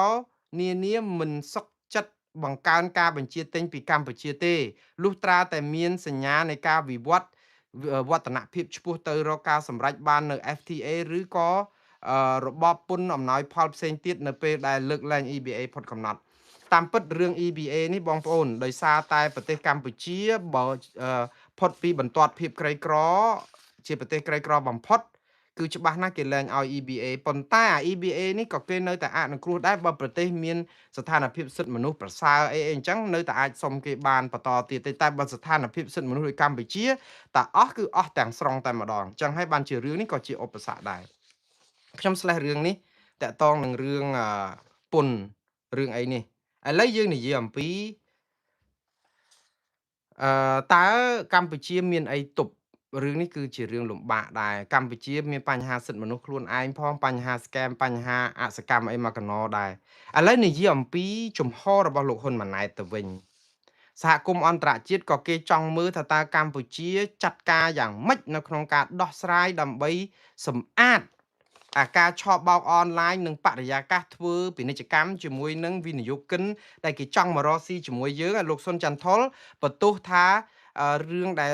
នានាមិនសុខចិត្តបង្កើនការបញ្ជាទិញពីកម្ពុជាទេលុះត្រាតែមានសញ្ញានៃការវិវត្តវឌ្ឍនភាពឆ្ពោះទៅរកការសម្រេចបាននៅ FTA ឬក៏របបពន្ធអំណោយផលផ្សេងទៀតនៅពេលដែលលើកលែង EBA ផុតកំណត់តាមពិតរឿង EBA នេះបងប្អូនដោយសារតែប្រទេសកម្ពុជាបើផុតពីបន្ទាត់ភាពក្រីក្រជាប្រទេសក្រីក្របំផុតគឺច្បាស់ណាស់គេលែងឲ្យ EBA ប៉ុន្តែអា EBA នេះក៏គេនៅតែអនុគ្រោះដែរបើប្រទេសមានស្ថានភាពសិទ្ធិមនុស្សប្រសើរអីអញ្ចឹងនៅតែអាចសុំគេបានបន្តទៀតទេតែបើស្ថានភាពសិទ្ធិមនុស្សនៅកម្ពុជាតើអស់គឺអស់ទាំងស្រុងតែម្ដងអញ្ចឹងហើយបានជារឿងនេះក៏ជាឧបសគ្គដែរខ្ញុំស្លេះរឿងនេះតកតងនឹងរឿងពន្ធរឿងអីនេះឥឡូវយើងនិយាយអំពីតើកម្ពុជាមានអីទប់រឿងនេះគឺជារឿងលំបាកដែរកម្ពុជាមានបញ្ហាសិទ្ធិមនុស្សខ្លួនឯងផងបញ្ហា scam បញ្ហាអសកម្មអីមកកណោដែរឥឡូវនិយាយអំពីជំហររបស់លោកហ៊ុនម៉ាណែតទៅវិញសហគមន៍អន្តរជាតិក៏គេចង់មើលថាតើកម្ពុជាចាត់ការយ៉ាងម៉េចនៅក្នុងការដោះស្រាយដើម្បីសម្អាតការឆបោកអនឡាញនិងបរិយាកាសធ្វើពាណិជ្ជកម្មជាមួយនឹងវិនិយោគិនដែលគេចង់មករកស៊ីជាមួយយើងលោកសុនចន្ទថុលបន្ទោសថារឿងដែល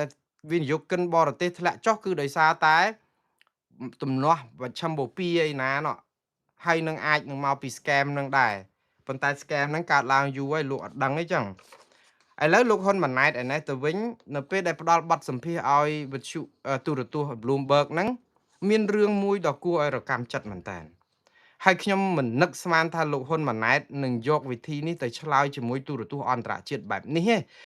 វិនិយោគិនបរទេសធ្លាក់ចុះគឺដោយសារតែទំនាស់ប្រឆាំបូពីអីណាណោះហើយនឹងអាចនឹងមកពី scam នឹងដែរប៉ុន្តែ scam ហ្នឹងកើតឡើងយូរហើយលោកអត់ដឹងអីចឹងឥឡូវលោកហ៊ុនម៉ាណែតឯនេះទៅវិញនៅពេលដែលផ្ដាល់ប័ណ្ណសម្ភាសឲ្យវិទ្យុទូរទស្សន៍ Bloomberg ហ្នឹងមានរឿងមួយដ៏គួរឲ្យរកម្មចិត្តមែនតើហើយខ្ញុំមិននឹកស្មានថាលោកហ៊ុនម៉ាណែតនឹងយកវិធីនេះទៅឆ្លើយជាមួយទូរទស្សន៍អន្តរជាតិបែបនេះទេ